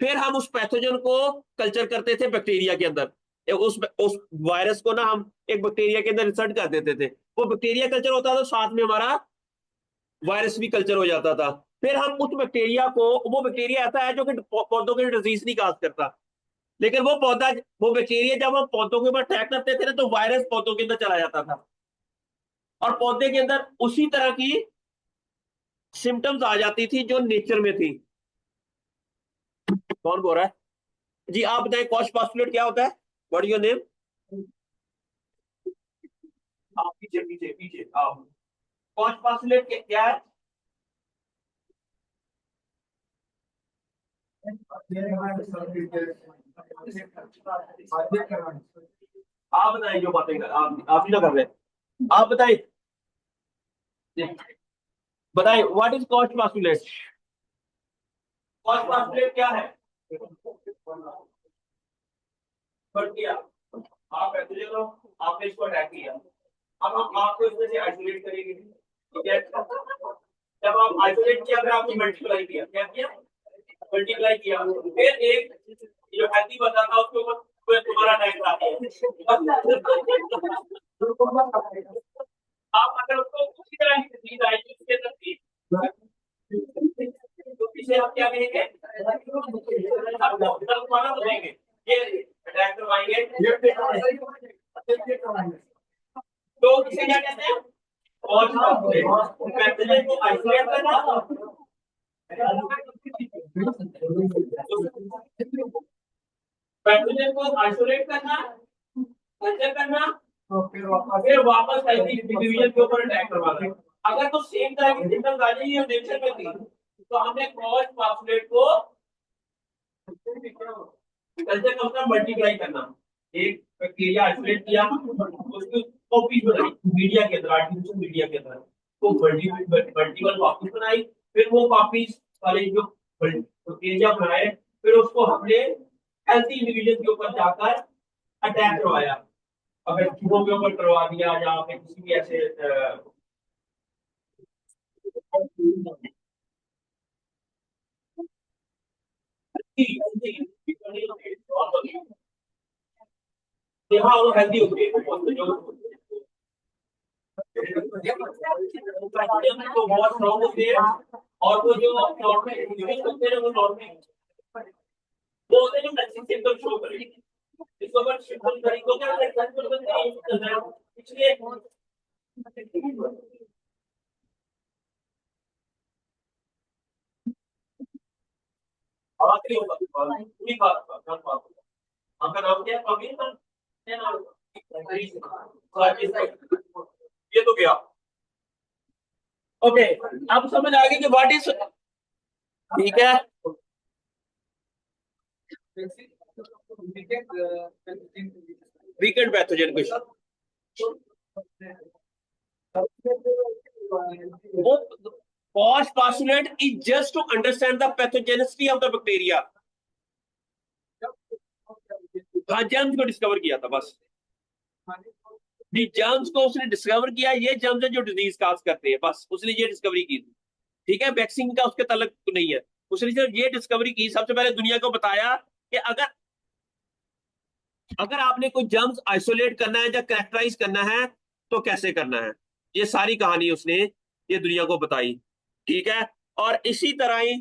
[SPEAKER 1] फिर हम उस पैथोजन को कल्चर करते थे बैक्टीरिया के अंदर। उस वायरस को ना हम एक बैक्टीरिया के अंदर इंसर्ट कर देते थे, वो बैक्टीरिया कल्चर होता था, साथ में हमारा वायरस भी कल्चर हो जाता था। फिर हम उस बैक्टीरिया को, वो बैक्टीरिया ऐसा है जो कि पौधों के डिजीज नहीं काज करता, लेकिन वो बैक्टीरिया जब हम पौधों के ऊपर अटैक करते थे ना, तो वायरस पौधों के अंदर चला जाता था, और पौधे के अंदर उसी तरह की सिम्टम्स आ जाती थी जो नेचर में थी। कौन बोल रहा है, जी आप बताएं, कॉस्ट पास्टुलेट क्या होता है, व्हाट इज योर नेम? आप पीछे पीछे पीछे आप, कॉस्ट पास्टुलेट क्या है? आप बताइए, जो बातें कर आप ही ना कर रहे हैं। आप बताइए, बताइए what is cost postulate? Cost postulate क्या है? पर किया, आप पैथोजन हो, आपने इसको अटैक किया, अब हम आपको इसमें से आइसोलेट करेंगे, ठीक है। जब आप आइसोलेट किया, फिर आपने मल्टीप्लाई किया, क्या किया, मल्टीप्लाई किया, फिर एक जो हेल्दी बचा था उसके ऊपर फिर तुम्हारा अटैक आ गया। आप अगर उसको उसी तरह की चीज आएगी उसके अंदर थी, तो इसे हम क्या कहेंगे, अब दोबारा बोलेंगे, ये अटैक करवाएंगे, तो इसे क्या कहते हैं, और पैथोजन को आइसोलेट करना, पैथोजन को आइसोलेट करना, कल्चर करना, फिर वापस डिवीजन के ऊपर अटैक करवाना। अगर तो सेम तरह की सिम्टम्स आ जाएगी और नेचर में थी, तो हमने क्रॉस पास्टुलेट को कल्चर का मतलब मल्टीप्लाई करना। एक बैक्टीरिया आइसोलेट किया, उसकी कॉपीज बनाई मीडिया के अंदर, आर्टिफिशियल मीडिया के अंदर, वो मल्टीपल कॉपीज बनाई। फिर वो कॉपीज वाले जो एरिया बनाए, फिर उसको हमने हेल्थी इंडिविजुअल के ऊपर जाकर अटैक करवाया। अगर चूहों के ऊपर करवा दिया या फिर किसी भी ऐसे हाँ वो हेल्दी होती है तो बहुत स्ट्रॉन्ग होते हैं। और वो जो नॉर्मल होते हैं वो नॉर्मल वो होते हैं जो सिम्टम शो करेंगे। इसको अगर सिम्पल तरीकों क्या इसलिए आखिरी होगा पूरी बात आपका नाम क्या है? प्रवीण है ना? ये तो गया। ओके, अब समझ आ गई कि व्हाट इज, ठीक है। Weekend pathogen question, Bosch postulate is just to understand the pathogenicity of the bacteria। हाँ, जर्म्स को डिस्कवर किया था बस। जी, जर्म्स को उसने डिस्कवर किया, ये जर्म्स है जो डिजीज काज करते हैं, बस उसने ये डिस्कवरी की थी। ठीक है, वैक्सीन का उसके तलक नहीं है, उसने सिर्फ ये डिस्कवरी की, सबसे पहले दुनिया को बताया कि अगर अगर आपने कोई जर्म्स आइसोलेट करना है या कैरेक्टराइज करना है तो कैसे करना है। ये सारी कहानी उसने ये दुनिया को बताई। ठीक है, और इसी तरह ही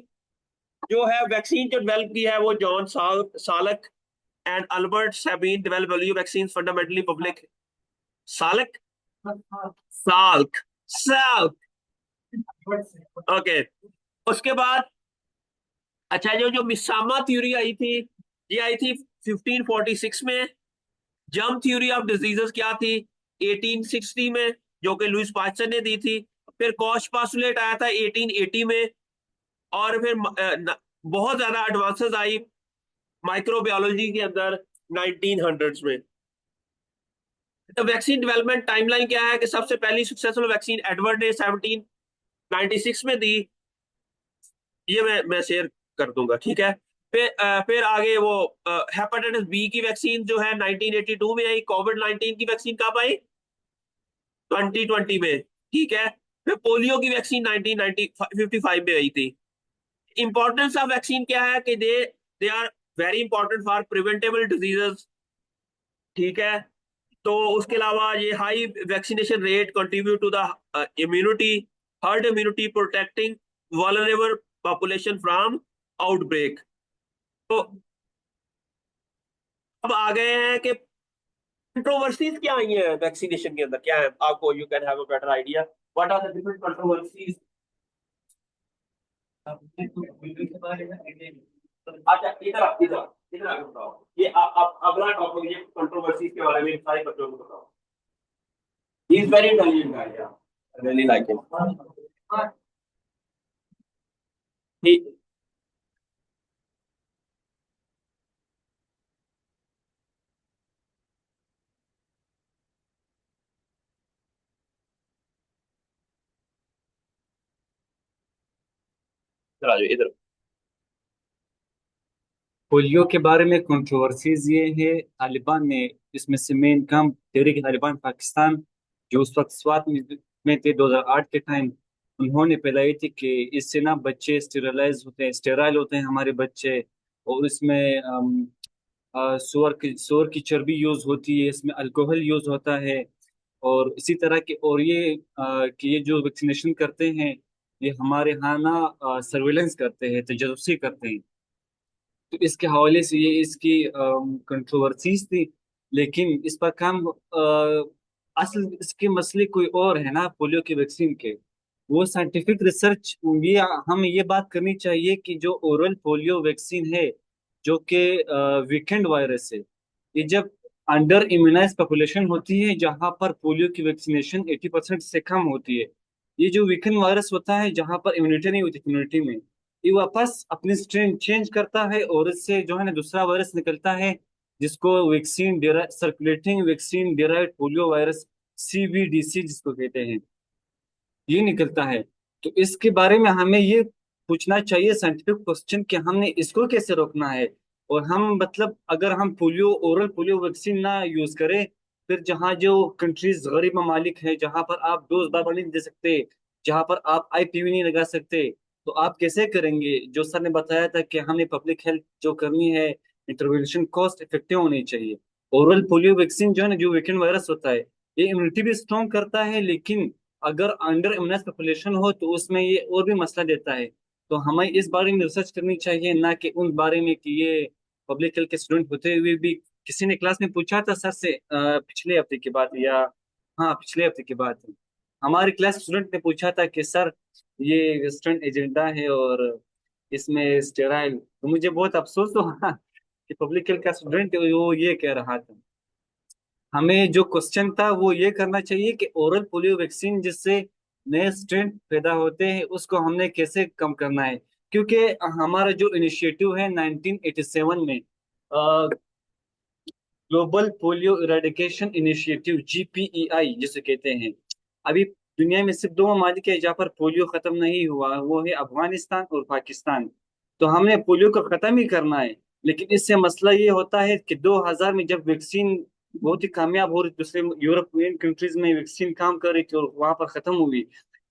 [SPEAKER 1] जो है वैक्सीन जो डेवलप की है वो जॉन सालक and Albert Sabeen develop value vaccine fundamentally public. सालक, साल्क, साल्क, ओके। उसके बाद अच्छा, जो जो मिसामा थ्योरी आई थी, ये आई थी 1546 में। जर्म थ्योरी ऑफ डिजीजेस क्या थी 1860 में, जो कि लुइस पास्चर ने दी थी। फिर कॉश पास्टुलेट आया था 1880 में। और फिर बहुत ज्यादा एडवांसेस आई माइक्रोबायोलॉजी के अंदर 1900s में। तो वैक्सीन डेवलपमेंट टाइमलाइन क्या है कि सबसे पहली सक्सेसफुल वैक्सीन एडवर्ड ने 1796 में दी। ये मैं शेयर कर दूंगा, ठीक है। फिर आगे वो हेपेटाइटिस बी की वैक्सीन जो है 1982 में आई। कोविड 19 की वैक्सीन कब आई? 2020 में, ठीक है। फिर पोलियो की वैक्सीन 1955 में आई थी। इंपॉर्टेंस ऑफ वैक्सीन क्या है कि they are very important for preventable diseases. ठीक है, तो उसके अलावा ये high vaccination rate contribute to the immunity, herd immunity, protecting vulnerable population from outbreak. तो अब आ गए हैं कि कंट्रोवर्सीज क्या आई हैं वैक्सीनेशन के अंदर, क्या है आपको, you can have a better idea what are the different controversies. अच्छा, इधर आके बताओ। ये आप अगला टॉपिक, ये कंट्रोवर्सीज के बारे में सारे बच्चों को बताओ। He is very intelligent guy, really like him. ठीक, इधर आ जाओ इधर।
[SPEAKER 2] पोलियो के बारे में कंट्रोवर्सीज ये है, तालिबान ने इसमें से मेन काम तहरीक तालिबान पाकिस्तान, जो उस वक्त स्वात में थे 2008 के टाइम, उन्होंने फैलाई थी कि इससे ना बच्चे स्टेरलाइज होते हैं, स्टेराइल होते हैं हमारे बच्चे। और इसमें सुअर की चर्बी यूज होती है, इसमें अल्कोहल यूज होता है। और इसी तरह के, और ये कि ये जो वैक्सीनेशन करते हैं, ये हमारे यहाँ ना सर्वेलेंस करते हैं, तजस्सुसी करते हैं। तो इसके हवाले से ये इसकी कंट्रोवर्सीज थी। लेकिन इस पर काम असल इसके मसले कोई और है ना, पोलियो की वैक्सीन के, वो साइंटिफिक रिसर्च। ये हम ये बात करनी चाहिए कि जो ओरल पोलियो वैक्सीन है, जो कि वीकेंड वायरस है, ये जब अंडर इम्यूनाइज पॉपुलेशन होती है जहां पर पोलियो की वैक्सीनेशन 80% से कम होती है, ये जो वीकेंड वायरस होता है जहां पर इम्यूनिटी नहीं होती कम्युनिटी में, ये वापस अपनी स्ट्रेन चेंज करता है और इससे जो है ना दूसरा वायरस निकलता है, जिसको vaccine circulating vaccine derived polio virus CVDC जिसको कहते हैं, ये निकलता है। तो इसके बारे में हमें ये पूछना चाहिए साइंटिफिक क्वेश्चन कि हमने इसको कैसे रोकना है। और हम मतलब अगर हम पोलियो ओरल पोलियो वैक्सीन ना यूज करें, फिर जहाँ जो कंट्रीज गरीब ममालिक हैं जहाँ पर आप डोज बार बार नहीं दे सकते, जहाँ पर आप IPV नहीं लगा सकते, तो आप कैसे करेंगे। जो सर ने बताया था कि हमें पब्लिक हेल्थ जो करनी है, इंटरवेंशन कॉस्ट इफेक्टिव होनी चाहिए। ओरल पोलियो वैक्सीन जो है ना, जो वीकेंड वायरस होता है, ये इम्यूनिटी भी स्ट्रॉन्ग करता है, लेकिन अगर अंडर इम्यूनाइज पॉपुलेशन हो तो उसमें ये और भी मसला देता है। तो हमें इस बारे में रिसर्च करनी चाहिए, ना कि उन बारे में कि ये पब्लिक हेल्थ के स्टूडेंट होते हुए भी। किसी ने क्लास में पूछा था सर से, पिछले हफ्ते की बात है या, हाँ पिछले हफ्ते की बात है, हमारे क्लास स्टूडेंट ने पूछा था कि सर ये वेस्टर्न एजेंडा है और इसमें स्टेराइल। तो मुझे बहुत अफसोस हुआ कि पब्लिक हेल्थ का स्टूडेंट वो ये कह रहा था। हमें जो क्वेश्चन था वो ये करना चाहिए कि ओरल पोलियो वैक्सीन जिससे नए स्ट्रेन पैदा होते हैं उसको हमने कैसे कम करना है। क्योंकि हमारा जो इनिशिएटिव है 1987 में, global polio eradication initiative, GPEI जिसे कहते हैं, अभी दुनिया में सिर्फ दो ममालिक है जहाँ पर पोलियो खत्म नहीं हुआ, वो है अफगानिस्तान और पाकिस्तान। तो हमने पोलियो को खत्म ही करना है। लेकिन इससे मसला ये होता है कि 2000 में जब वैक्सीन बहुत ही कामयाब हो रही, दूसरे यूरोपियन कंट्रीज में वैक्सीन काम कर रही थी और वहां पर खत्म हुई,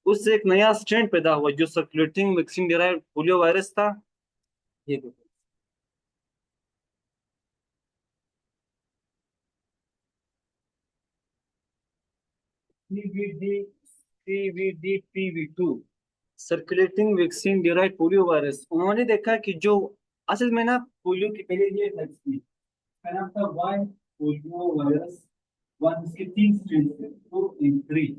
[SPEAKER 2] उससे एक नया स्ट्रेन पैदा हुआ जो circulating vaccine derived polio virus था। ये देखो, CVD PV2, circulating vaccine derived polio virus. उन्होंने देखा कि जो असल में ना पोलियो के पहले ये वैक्सीन का नाम था वाई पोलियो वायरस वन, इसके तीन स्ट्रेन थे, 2 और 3।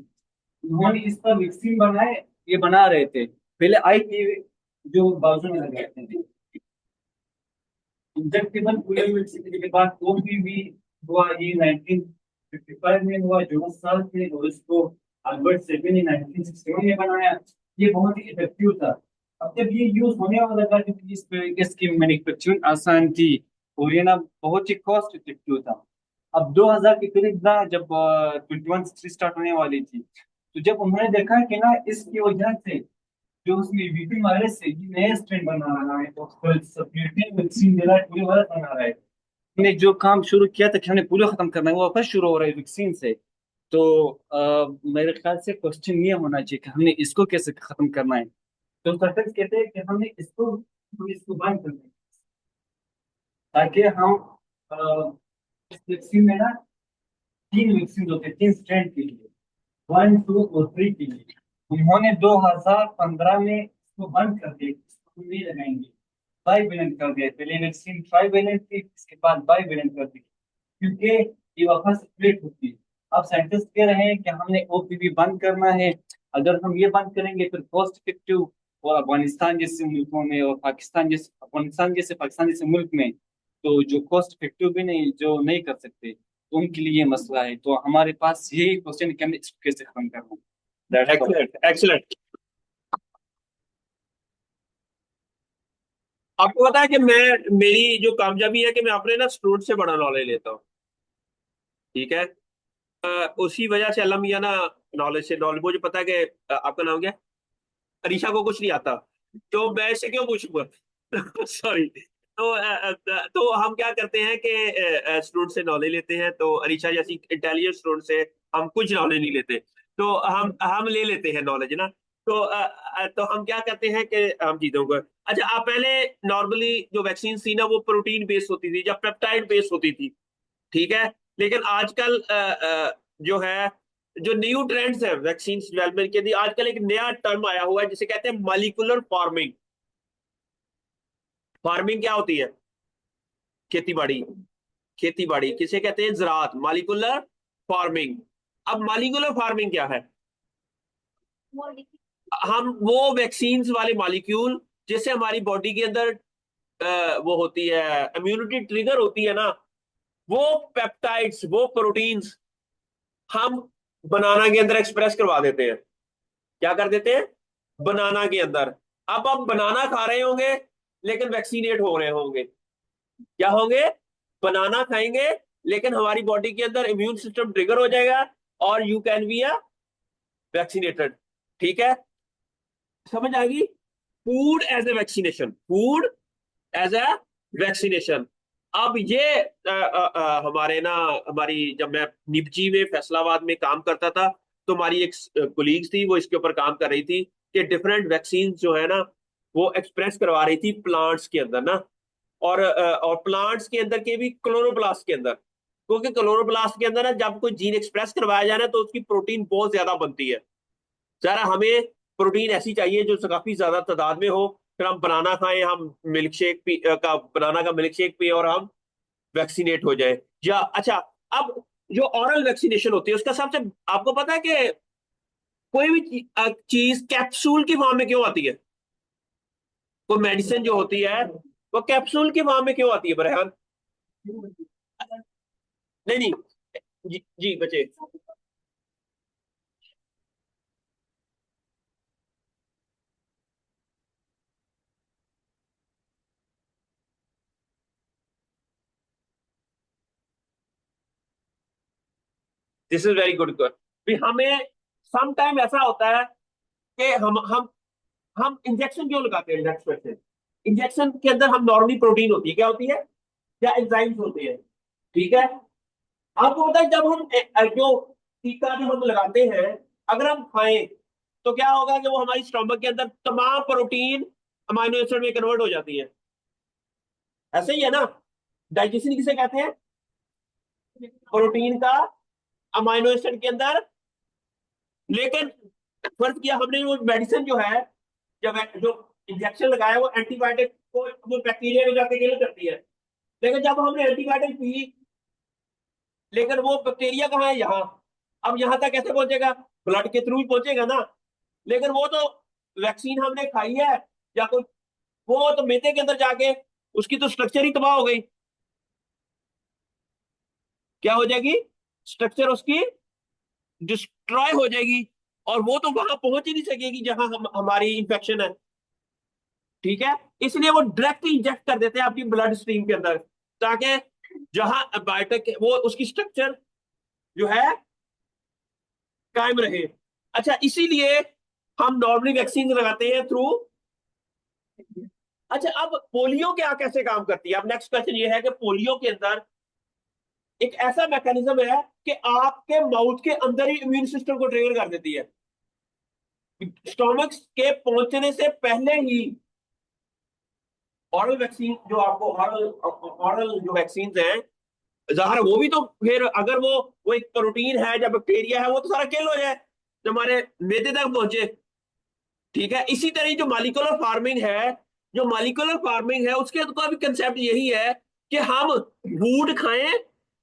[SPEAKER 2] उन्होंने इस पर वैक्सीन बनाए, ये बना रहे थे। पहले आई थी जो बाजू में लगाए थे, इंजेक्टेबल पोलियो वैक्सीन के बाद OPV हुआ, ये 1955 में हुआ, जोनास साल थे, और इसको अल्बर्ट सेबी ने 1961 में बनाया। ये बहुत ही इफेक्टिव था। अब जब ये यूज होने वाला था, क्योंकि इस पे इसकी मैन्युफैक्चरिंग आसान थी और ये ना बहुत ही कॉस्ट इफेक्टिव था। अब 2000 के करीब ना, जब 21 स्टार्ट होने वाली थी, तो जब उन्होंने देखा कि ना इसकी वजह से जो उसमें वीपी वायरस से ये नया स्ट्रेन बना रहा है, तो सर्कुलेटिंग वैक्सीन दे रहा है, पूरे वायरस बना रहा है। हमने जो काम शुरू किया था कि हमने पोलियो खत्म करना है, वो वापस शुरू हो रहा है वैक्सीन से। तो मेरे ख्याल से क्वेश्चन ये होना चाहिए कि हमने इसको कैसे खत्म करना है। तो सर्जन कहते हैं कि हम इसको बंद कर दें, ताकि हम इस वैक्सीन में ना तीन वैक्सीन होते हैं, तीन स्ट्रेंड के लिए, 1, 2 और 3 के लिए। उन्होंने 2015 में इसको बंद कर दिया, इसको नहीं लगाएंगे, बाईवेलेंट कर दिया। पहले वैक्सीन ट्राईवेलेंट थी, इसके बाद बाईवेलेंट कर दी, क्योंकि ये वापस स्प्लिट होती है। अब साइंटिस्ट कह रहे हैं कि हमने OPV बंद करना है। अगर हम ये बंद करेंगे फिर कॉस्ट इफेक्टिव, और अफगानिस्तान जैसे मुल्कों में और पाकिस्तान जैसे मुल्क में, तो जो कॉस्ट इफेक्टिव भी नहीं, जो नहीं कर सकते, तो उनके लिए ये मसला है। तो हमारे पास यही क्वेश्चन है कि हमें इसको कैसे खत्म करना है। That's all.
[SPEAKER 1] Excellent, excellent. आपको पता है कि मेरी जो कामयाबी है कि मैं अपने ना स्टूडेंट से बड़ा नॉलेज लेता हूँ। ठीक है। उसी वजह से अल्लाह मियां ना नॉलेज से नॉलेज, मुझे पता है कि आपका नाम क्या है? अरीशा को कुछ नहीं आता, तो मैं इससे क्यों पूछूंगा? सॉरी। तो हम क्या करते हैं कि स्टूडेंट से नॉलेज लेते हैं, तो अरीशा जैसी इंटेलिजेंट स्टूडेंट से हम कुछ नॉलेज नहीं लेते। तो हम ले लेते हैं नॉलेज ना। तो हम क्या करते हैं कि हम चीजों को, अच्छा आप पहले नॉर्मली जो वैक्सीन थी ना वो प्रोटीन बेस्ड होती थी या पेप्टाइड बेस्ड होती थी। ठीक है। लेकिन आजकल जो है, जो न्यू ट्रेंड्स है वैक्सीन डेवलपमेंट के लिए, आजकल एक नया टर्म आया हुआ है जिसे कहते हैं मॉलिक्यूलर फार्मिंग। फार्मिंग क्या होती है? खेती बाड़ी। खेती बाड़ी किसे कहते हैं? ज़राअत, मॉलिक्यूलर फार्मिंग। अब मॉलिक्यूलर फार्मिंग क्या है? हम वो वैक्सीन वाले मॉलिक्यूल जैसे हमारी बॉडी के अंदर वो होती है, इम्यूनिटी ट्रिगर होती है ना, वो पेप्टाइड्स, वो प्रोटीन्स हम बनाना के अंदर एक्सप्रेस करवा देते हैं। क्या कर देते हैं? बनाना के अंदर। अब आप बनाना खा रहे होंगे लेकिन वैक्सीनेट हो रहे होंगे। क्या होंगे? बनाना खाएंगे लेकिन हमारी बॉडी के अंदर इम्यून सिस्टम ट्रिगर हो जाएगा, और you can be a vaccinated. ठीक है, समझ आ गई? Food as a vaccination, food as a vaccination. अब ये हमारे ना, हमारी जब मैं निपजी में फैसलाबाद में काम करता था, तो हमारी एक कोलीग्स थी, वो इसके ऊपर काम कर रही थी कि डिफरेंट वैक्सीन जो है ना, वो एक्सप्रेस करवा रही थी प्लांट्स के अंदर ना, और प्लांट्स के अंदर के भी क्लोरोप्लास्ट के अंदर, क्योंकि क्लोरोप्लास्ट के अंदर ना जब कोई जीन एक्सप्रेस करवाया जाए ना, तो उसकी प्रोटीन बहुत ज्यादा बनती है। जरा हमें प्रोटीन ऐसी चाहिए जो काफी ज्यादा तादाद में हो, फिर हम बनाना खाएं, हम मिल्क शेक पी का बनाना का मिल्क शेक पिए और हम वैक्सीनेट हो जाए। या अच्छा, अब जो ऑरल वैक्सीनेशन होती है उसका सबसे, आपको पता है कि कोई भी चीज कैप्सूल की फॉर्म में क्यों आती है? कोई मेडिसिन जो होती है वो कैप्सूल की फॉर्म में क्यों आती है बरहान? नहीं नहीं, जी बचे। This is very good. हमें सम टाइम ऐसा होता है कि हम इंजेक्शन क्यों लगाते हैं? Next question. इंजेक्शन के अंदर हम नॉर्मली प्रोटीन होती है, क्या होती है? या एंजाइम्स होते हैं। ठीक है, आपको पता है जब हम जो टीका जो हम लगाते हैं, अगर हम खाएं तो क्या होगा कि वो हमारी स्टोमक के अंदर तमाम प्रोटीन अमाइनो एसिड में कन्वर्ट हो जाती है। ऐसे ही है ना? डाइजेशन किसे कहते हैं? प्रोटीन का अमाइनो एसिड के अंदर। लेकिन फर्ज किया हमने, वो मेडिसिन जो है, जब जो इंजेक्शन लगाया वो एंटीबायोटिक को वो बैक्टीरिया को जाके किल करती है। लेकिन जब हमने एंटीबायोटिक पी, लेकिन वो बैक्टीरिया कहाँ है? यहाँ। अब यहाँ तक कैसे पहुंचेगा? ब्लड के थ्रू ही पहुंचेगा ना। लेकिन वो तो वैक्सीन हमने खाई है या कोई, वो तो मैदे के अंदर जाके उसकी तो स्ट्रक्चर ही तबाह हो गई। क्या हो जाएगी? स्ट्रक्चर उसकी डिस्ट्रॉय हो जाएगी, और वो तो वहां पहुंच ही नहीं सकेगी जहां हमारी इंफेक्शन है। ठीक है, इसलिए वो डायरेक्टली इंजेक्ट कर देते हैं आपकी ब्लड स्ट्रीम के अंदर, ताकि जहां बायोटेक वो उसकी स्ट्रक्चर जो है कायम रहे। अच्छा, इसीलिए हम नॉर्मली वैक्सीन लगाते हैं थ्रू। अच्छा, अब पोलियो क्या कैसे काम करती है? अब नेक्स्ट क्वेश्चन ये है कि पोलियो के अंदर एक ऐसा मैकेनिज्म है कि आपके माउथ के अंदर ही इम्यून सिस्टम को ट्रिगर कर देती है। स्टोमक के पहुंचने से पहले ही ऑरल वैक्सीन जो आपको ऑरल ऑरल जो वैक्सीन हैं, जाहिर है वो भी तो फिर अगर वो एक प्रोटीन है या बैक्टीरिया है, वो तो सारा किल हो जाए जो हमारे मैदे तक पहुंचे। ठीक है, इसी तरह जो मालिकुलर फार्मिंग है, जो मालिकुलर फार्मिंग है उसके का भी कंसेप्ट यही है कि हम फूड खाएं,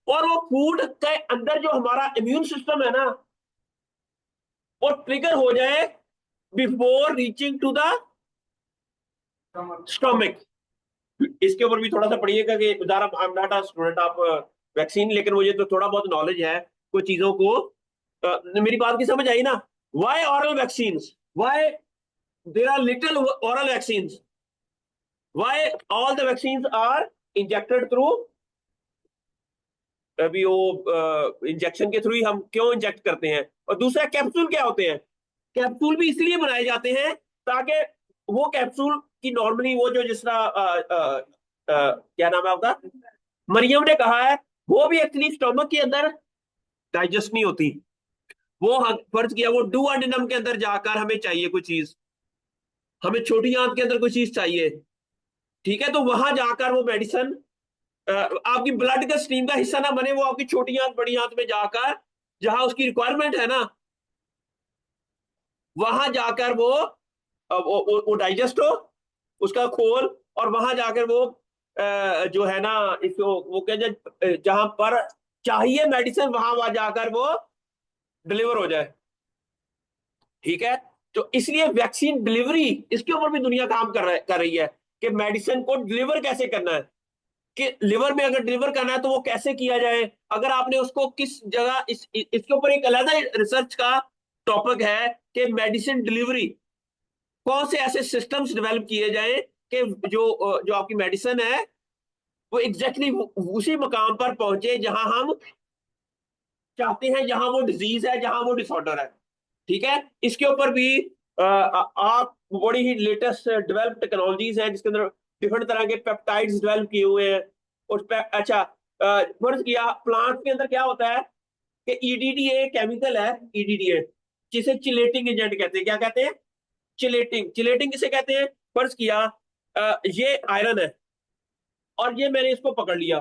[SPEAKER 1] और वो फूड के अंदर जो हमारा इम्यून सिस्टम है ना, वो ट्रिगर हो जाए before reaching to the stomach. इसके ऊपर भी थोड़ा सा पढ़िएगा कि उदाहरण, I am not a student of vaccine, लेकिन मुझे तो थोड़ा बहुत नॉलेज है कुछ चीजों को। मेरी बात की समझ आई ना? Why oral vaccine? Why there are little oral vaccine? Why all the vaccine are injected through? अभी वो इंजेक्शन के थ्रू ही हम क्यों इंजेक्ट करते हैं? और दूसरा, कैप्सूल क्या होते हैं? कैप्सूल भी इसलिए बनाए जाते हैं ताकि वो कैप्सूल की नॉर्मली वो जो जिस तरह क्या नाम है आपका, मरियम ने कहा है, वो भी एक्चुअली स्टोमक के अंदर डाइजेस्ट नहीं होती। वो फर्ज किया वो डुओडेनम के अंदर जाकर हमें चाहिए कोई चीज, हमें छोटी आंत के अंदर कोई चीज चाहिए। ठीक है, तो वहां जाकर वो मेडिसिन आपकी ब्लड का स्ट्रीम का हिस्सा ना बने, वो आपकी छोटी आंत बड़ी आंत में जाकर जहां उसकी रिक्वायरमेंट है ना, वहां जाकर वो डाइजेस्ट हो, उसका खोल, और वहां जाकर वो जो है ना, इसको वो कहते जहां पर चाहिए मेडिसिन, वहां वहां जाकर वो डिलीवर हो जाए। ठीक है, तो इसलिए वैक्सीन डिलीवरी, इसके ऊपर भी दुनिया काम कर रही है कि मेडिसिन को डिलीवर कैसे करना है, कि लिवर में अगर डिलीवर करना है तो वो कैसे किया जाए, अगर आपने उसको किस जगह इसके ऊपर एक अलग रिसर्च का टॉपिक है कि मेडिसिन डिलीवरी कौन से ऐसे सिस्टम्स डेवलप किए जाए कि जो आपकी मेडिसिन है वो एग्जैक्टली उसी मकाम पर पहुंचे जहां हम चाहते हैं, जहां वो डिजीज है, जहां वो डिसऑर्डर है। ठीक है, इसके ऊपर भी आप बड़ी ही लेटेस्ट डेवलप टेक्नोलॉजीज हैं जिसके अंदर डिफरेंट तरह के पेप्टाइड्स डेवलप किए हुए हैं। अच्छा, फर्ज किया प्लांट के अंदर क्या होता है कि ईडीडीए केमिकल है, ईडीडीए जिसे चिलेटिंग एजेंट कहते हैं। क्या कहते हैं? चिलेटिंग। चिलेटिंग किसे कहते हैं? फर्ज किया ये आयरन है और ये मैंने इसको पकड़ लिया,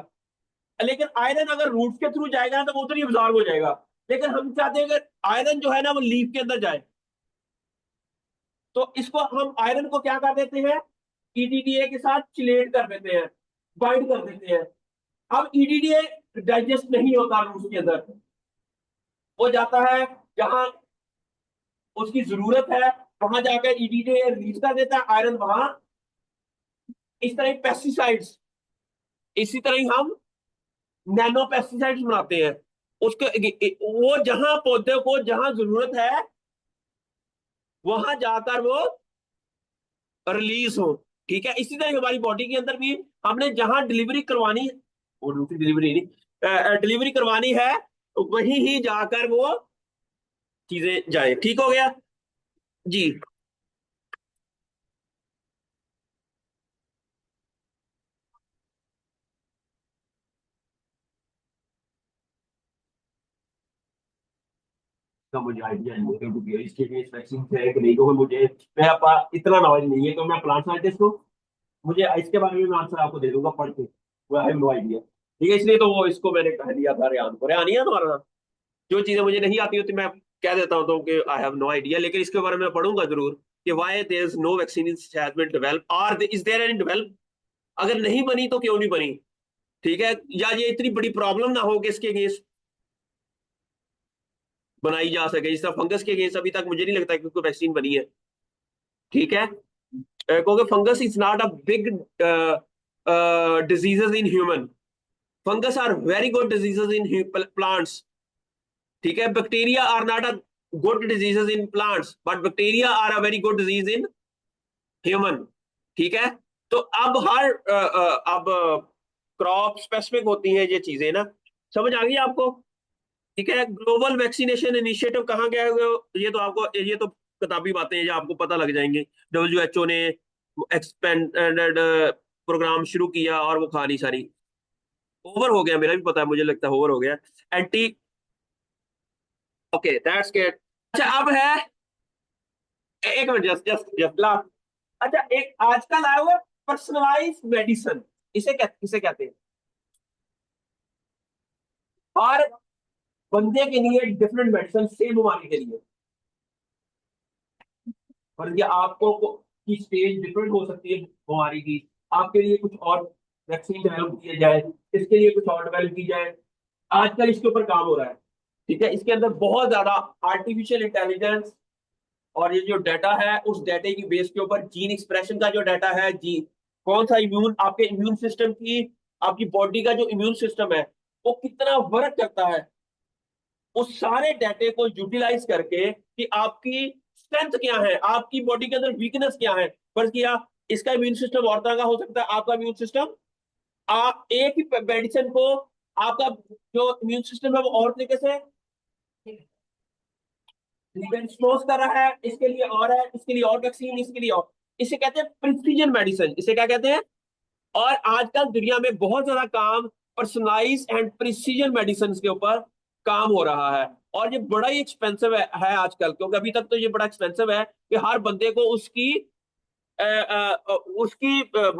[SPEAKER 1] लेकिन आयरन अगर रूट्स के थ्रू जाएगा तो वो उधर ही अब्जॉर्ब हो जाएगा। लेकिन हम चाहते हैं अगर आयरन जो है ना वो लीफ के अंदर जाए, तो इसको हम आयरन को क्या कर देते हैं, ईडीडीए के साथ चिलेट कर देते हैं, बाइंड कर देते हैं। अब ईडीडीए डाइजेस्ट नहीं होता रूट्स के अंदर, वो जाता है जहां उसकी जरूरत है, वहां जाकर ईडीडीए रिलीज कर देता है आयरन वहां। इस तरह पेस्टिसाइड्स, इसी तरह ही हम नैनो पेस्टिसाइड्स बनाते हैं। उसके वो जहां पौधे को जहां जरूरत है वहां जाकर वो रिलीज हो। ठीक है, इसी तरह हमारी बॉडी के अंदर भी हमने जहां डिलीवरी करवानी, वो दूसरी डिलीवरी नहीं, डिलीवरी करवानी है, वहीं ही जाकर वो चीजें जाए। ठीक हो गया जी। का मुझे आइडिया नहीं है क्योंकि इसके लिए वैक्सीन है कि नहीं, क्योंकि मुझे मेरा इतना नॉलेज नहीं है। तो मैं प्लांट साइंटिस्ट हूँ, मुझे इसके बारे में मैं आंसर आपको दे दूंगा पढ़ के, वो आई हैव नो आइडिया। ठीक है, इसलिए तो वो इसको मैंने कह दिया था रेहान को। रेहान ही है तुम्हारा नाम? जो चीजें मुझे नहीं आती होती मैं कह देता हूँ तो कि आई हैव नो आइडिया, लेकिन इसके बारे में पढ़ूंगा जरूर कि why there is no vaccine has been developed और इज देयर एनी डेवलप। अगर नहीं बनी तो क्यों नहीं बनी? ठीक है, या ये इतनी बड़ी प्रॉब्लम ना हो कि इसके अगेंस्ट बनाई जा सके। जिस तरह फंगस के अगेंस्ट अभी तक मुझे नहीं लगता कि कोई वैक्सीन बनी है। ठीक है, क्योंकि fungus is not a big diseases in human. Fungus are very good diseases in plants. ठीक है, bacteria are not a good diseases in plants, but bacteria are a very good disease in human. ठीक है, तो अब अब क्रॉप स्पेसिफिक होती हैं ये चीजें ना, समझ आ गई आपको? ठीक है, ग्लोबल वैक्सीनेशन इनिशिएटिव कहाँ गया है? ये तो आपको, ये तो किताबी बातें हैं जो आपको पता लग जाएंगी। WHO ने एक्सपेंडेड प्रोग्राम शुरू किया और वो कहानी सारी ओवर हो गया, मेरा भी पता है, मुझे लगता है ओवर हो गया। Anti, okay that's good. अच्छा अब है, एक minute, just just just last. अच्छा, एक आजकल आया हुआ पर्सनलाइज मेडिसिन, इसे कहते हैं। और बंदे के लिए डिफरेंट मेडिसिन सेम बीमारी के लिए, और ये आपको की स्टेज डिफरेंट हो सकती है बीमारी की। आपके लिए कुछ और वैक्सीन डेवलप किया जाए, इसके लिए कुछ और डेवलप की जाए। आजकल इसके ऊपर काम हो रहा है। ठीक है, इसके अंदर बहुत ज्यादा आर्टिफिशियल इंटेलिजेंस और ये जो डाटा है उस डाटे की बेस के ऊपर जीन एक्सप्रेशन का जो डाटा है, जी कौन सा इम्यून आपके इम्यून सिस्टम की, आपकी बॉडी का जो इम्यून सिस्टम है वो कितना वर्क करता है, उस सारे डाटे को यूटिलाइज करके कि आपकी स्ट्रेंथ क्या है, आपकी बॉडी के अंदर वीकनेस क्या है। फर्ज किया इसका इम्यून सिस्टम और तरह का हो सकता है, आपका इम्यून सिस्टम, आप एक ही मेडिसिन को, आपका जो इम्यून सिस्टम है वो और तरीके से रिस्पॉन्स कर रहा है, इसके लिए और है, इसके लिए और वैक्सीन, इसके लिए और। इसे कहते हैं प्रिसीजन मेडिसिन, इसे क्या कहते हैं? और आजकल दुनिया में बहुत ज्यादा काम पर्सनलाइज एंड प्रिसीजन मेडिसिन के ऊपर काम हो रहा है। और ये बड़ा ही एक्सपेंसिव है आजकल, क्योंकि अभी तक तो ये बड़ा एक्सपेंसिव है कि हर बंदे को उसकी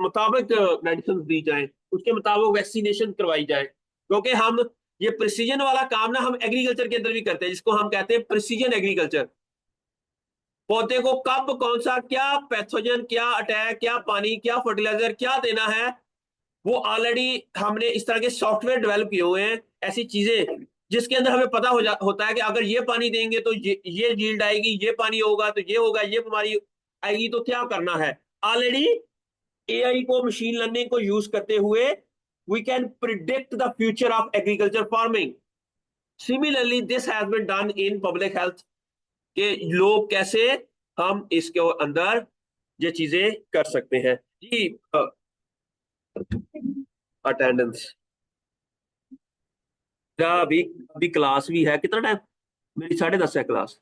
[SPEAKER 1] मुताबिक मेडिसिन दी जाए, उसके मुताबिक वैक्सीनेशन करवाई जाए। क्योंकि हम ये प्रिसीजन वाला काम ना हम एग्रीकल्चर के अंदर भी करते हैं, जिसको हम कहते हैं प्रिसीजन एग्रीकल्चर। पौधे को कब कौन सा क्या पैथोजन, क्या अटैक, क्या पानी, क्या फर्टिलाइजर क्या देना है, वो ऑलरेडी हमने इस तरह के सॉफ्टवेयर डेवलप किए हुए हैं, ऐसी चीजें जिसके अंदर हमें पता होता है कि अगर ये पानी देंगे तो ये यील्ड आएगी, ये पानी होगा तो ये होगा, ये बीमारी आएगी तो क्या करना है। ऑलरेडी एआई को, मशीन लर्निंग को यूज करते हुए we can predict the future of agriculture farming. Similarly this has been done in public health, के लोग कैसे हम इसके अंदर ये चीजें कर सकते हैं जी। अटेंडेंस मेरा अभी अभी क्लास भी है, कितना टाइम? मेरी 10:30 है क्लास।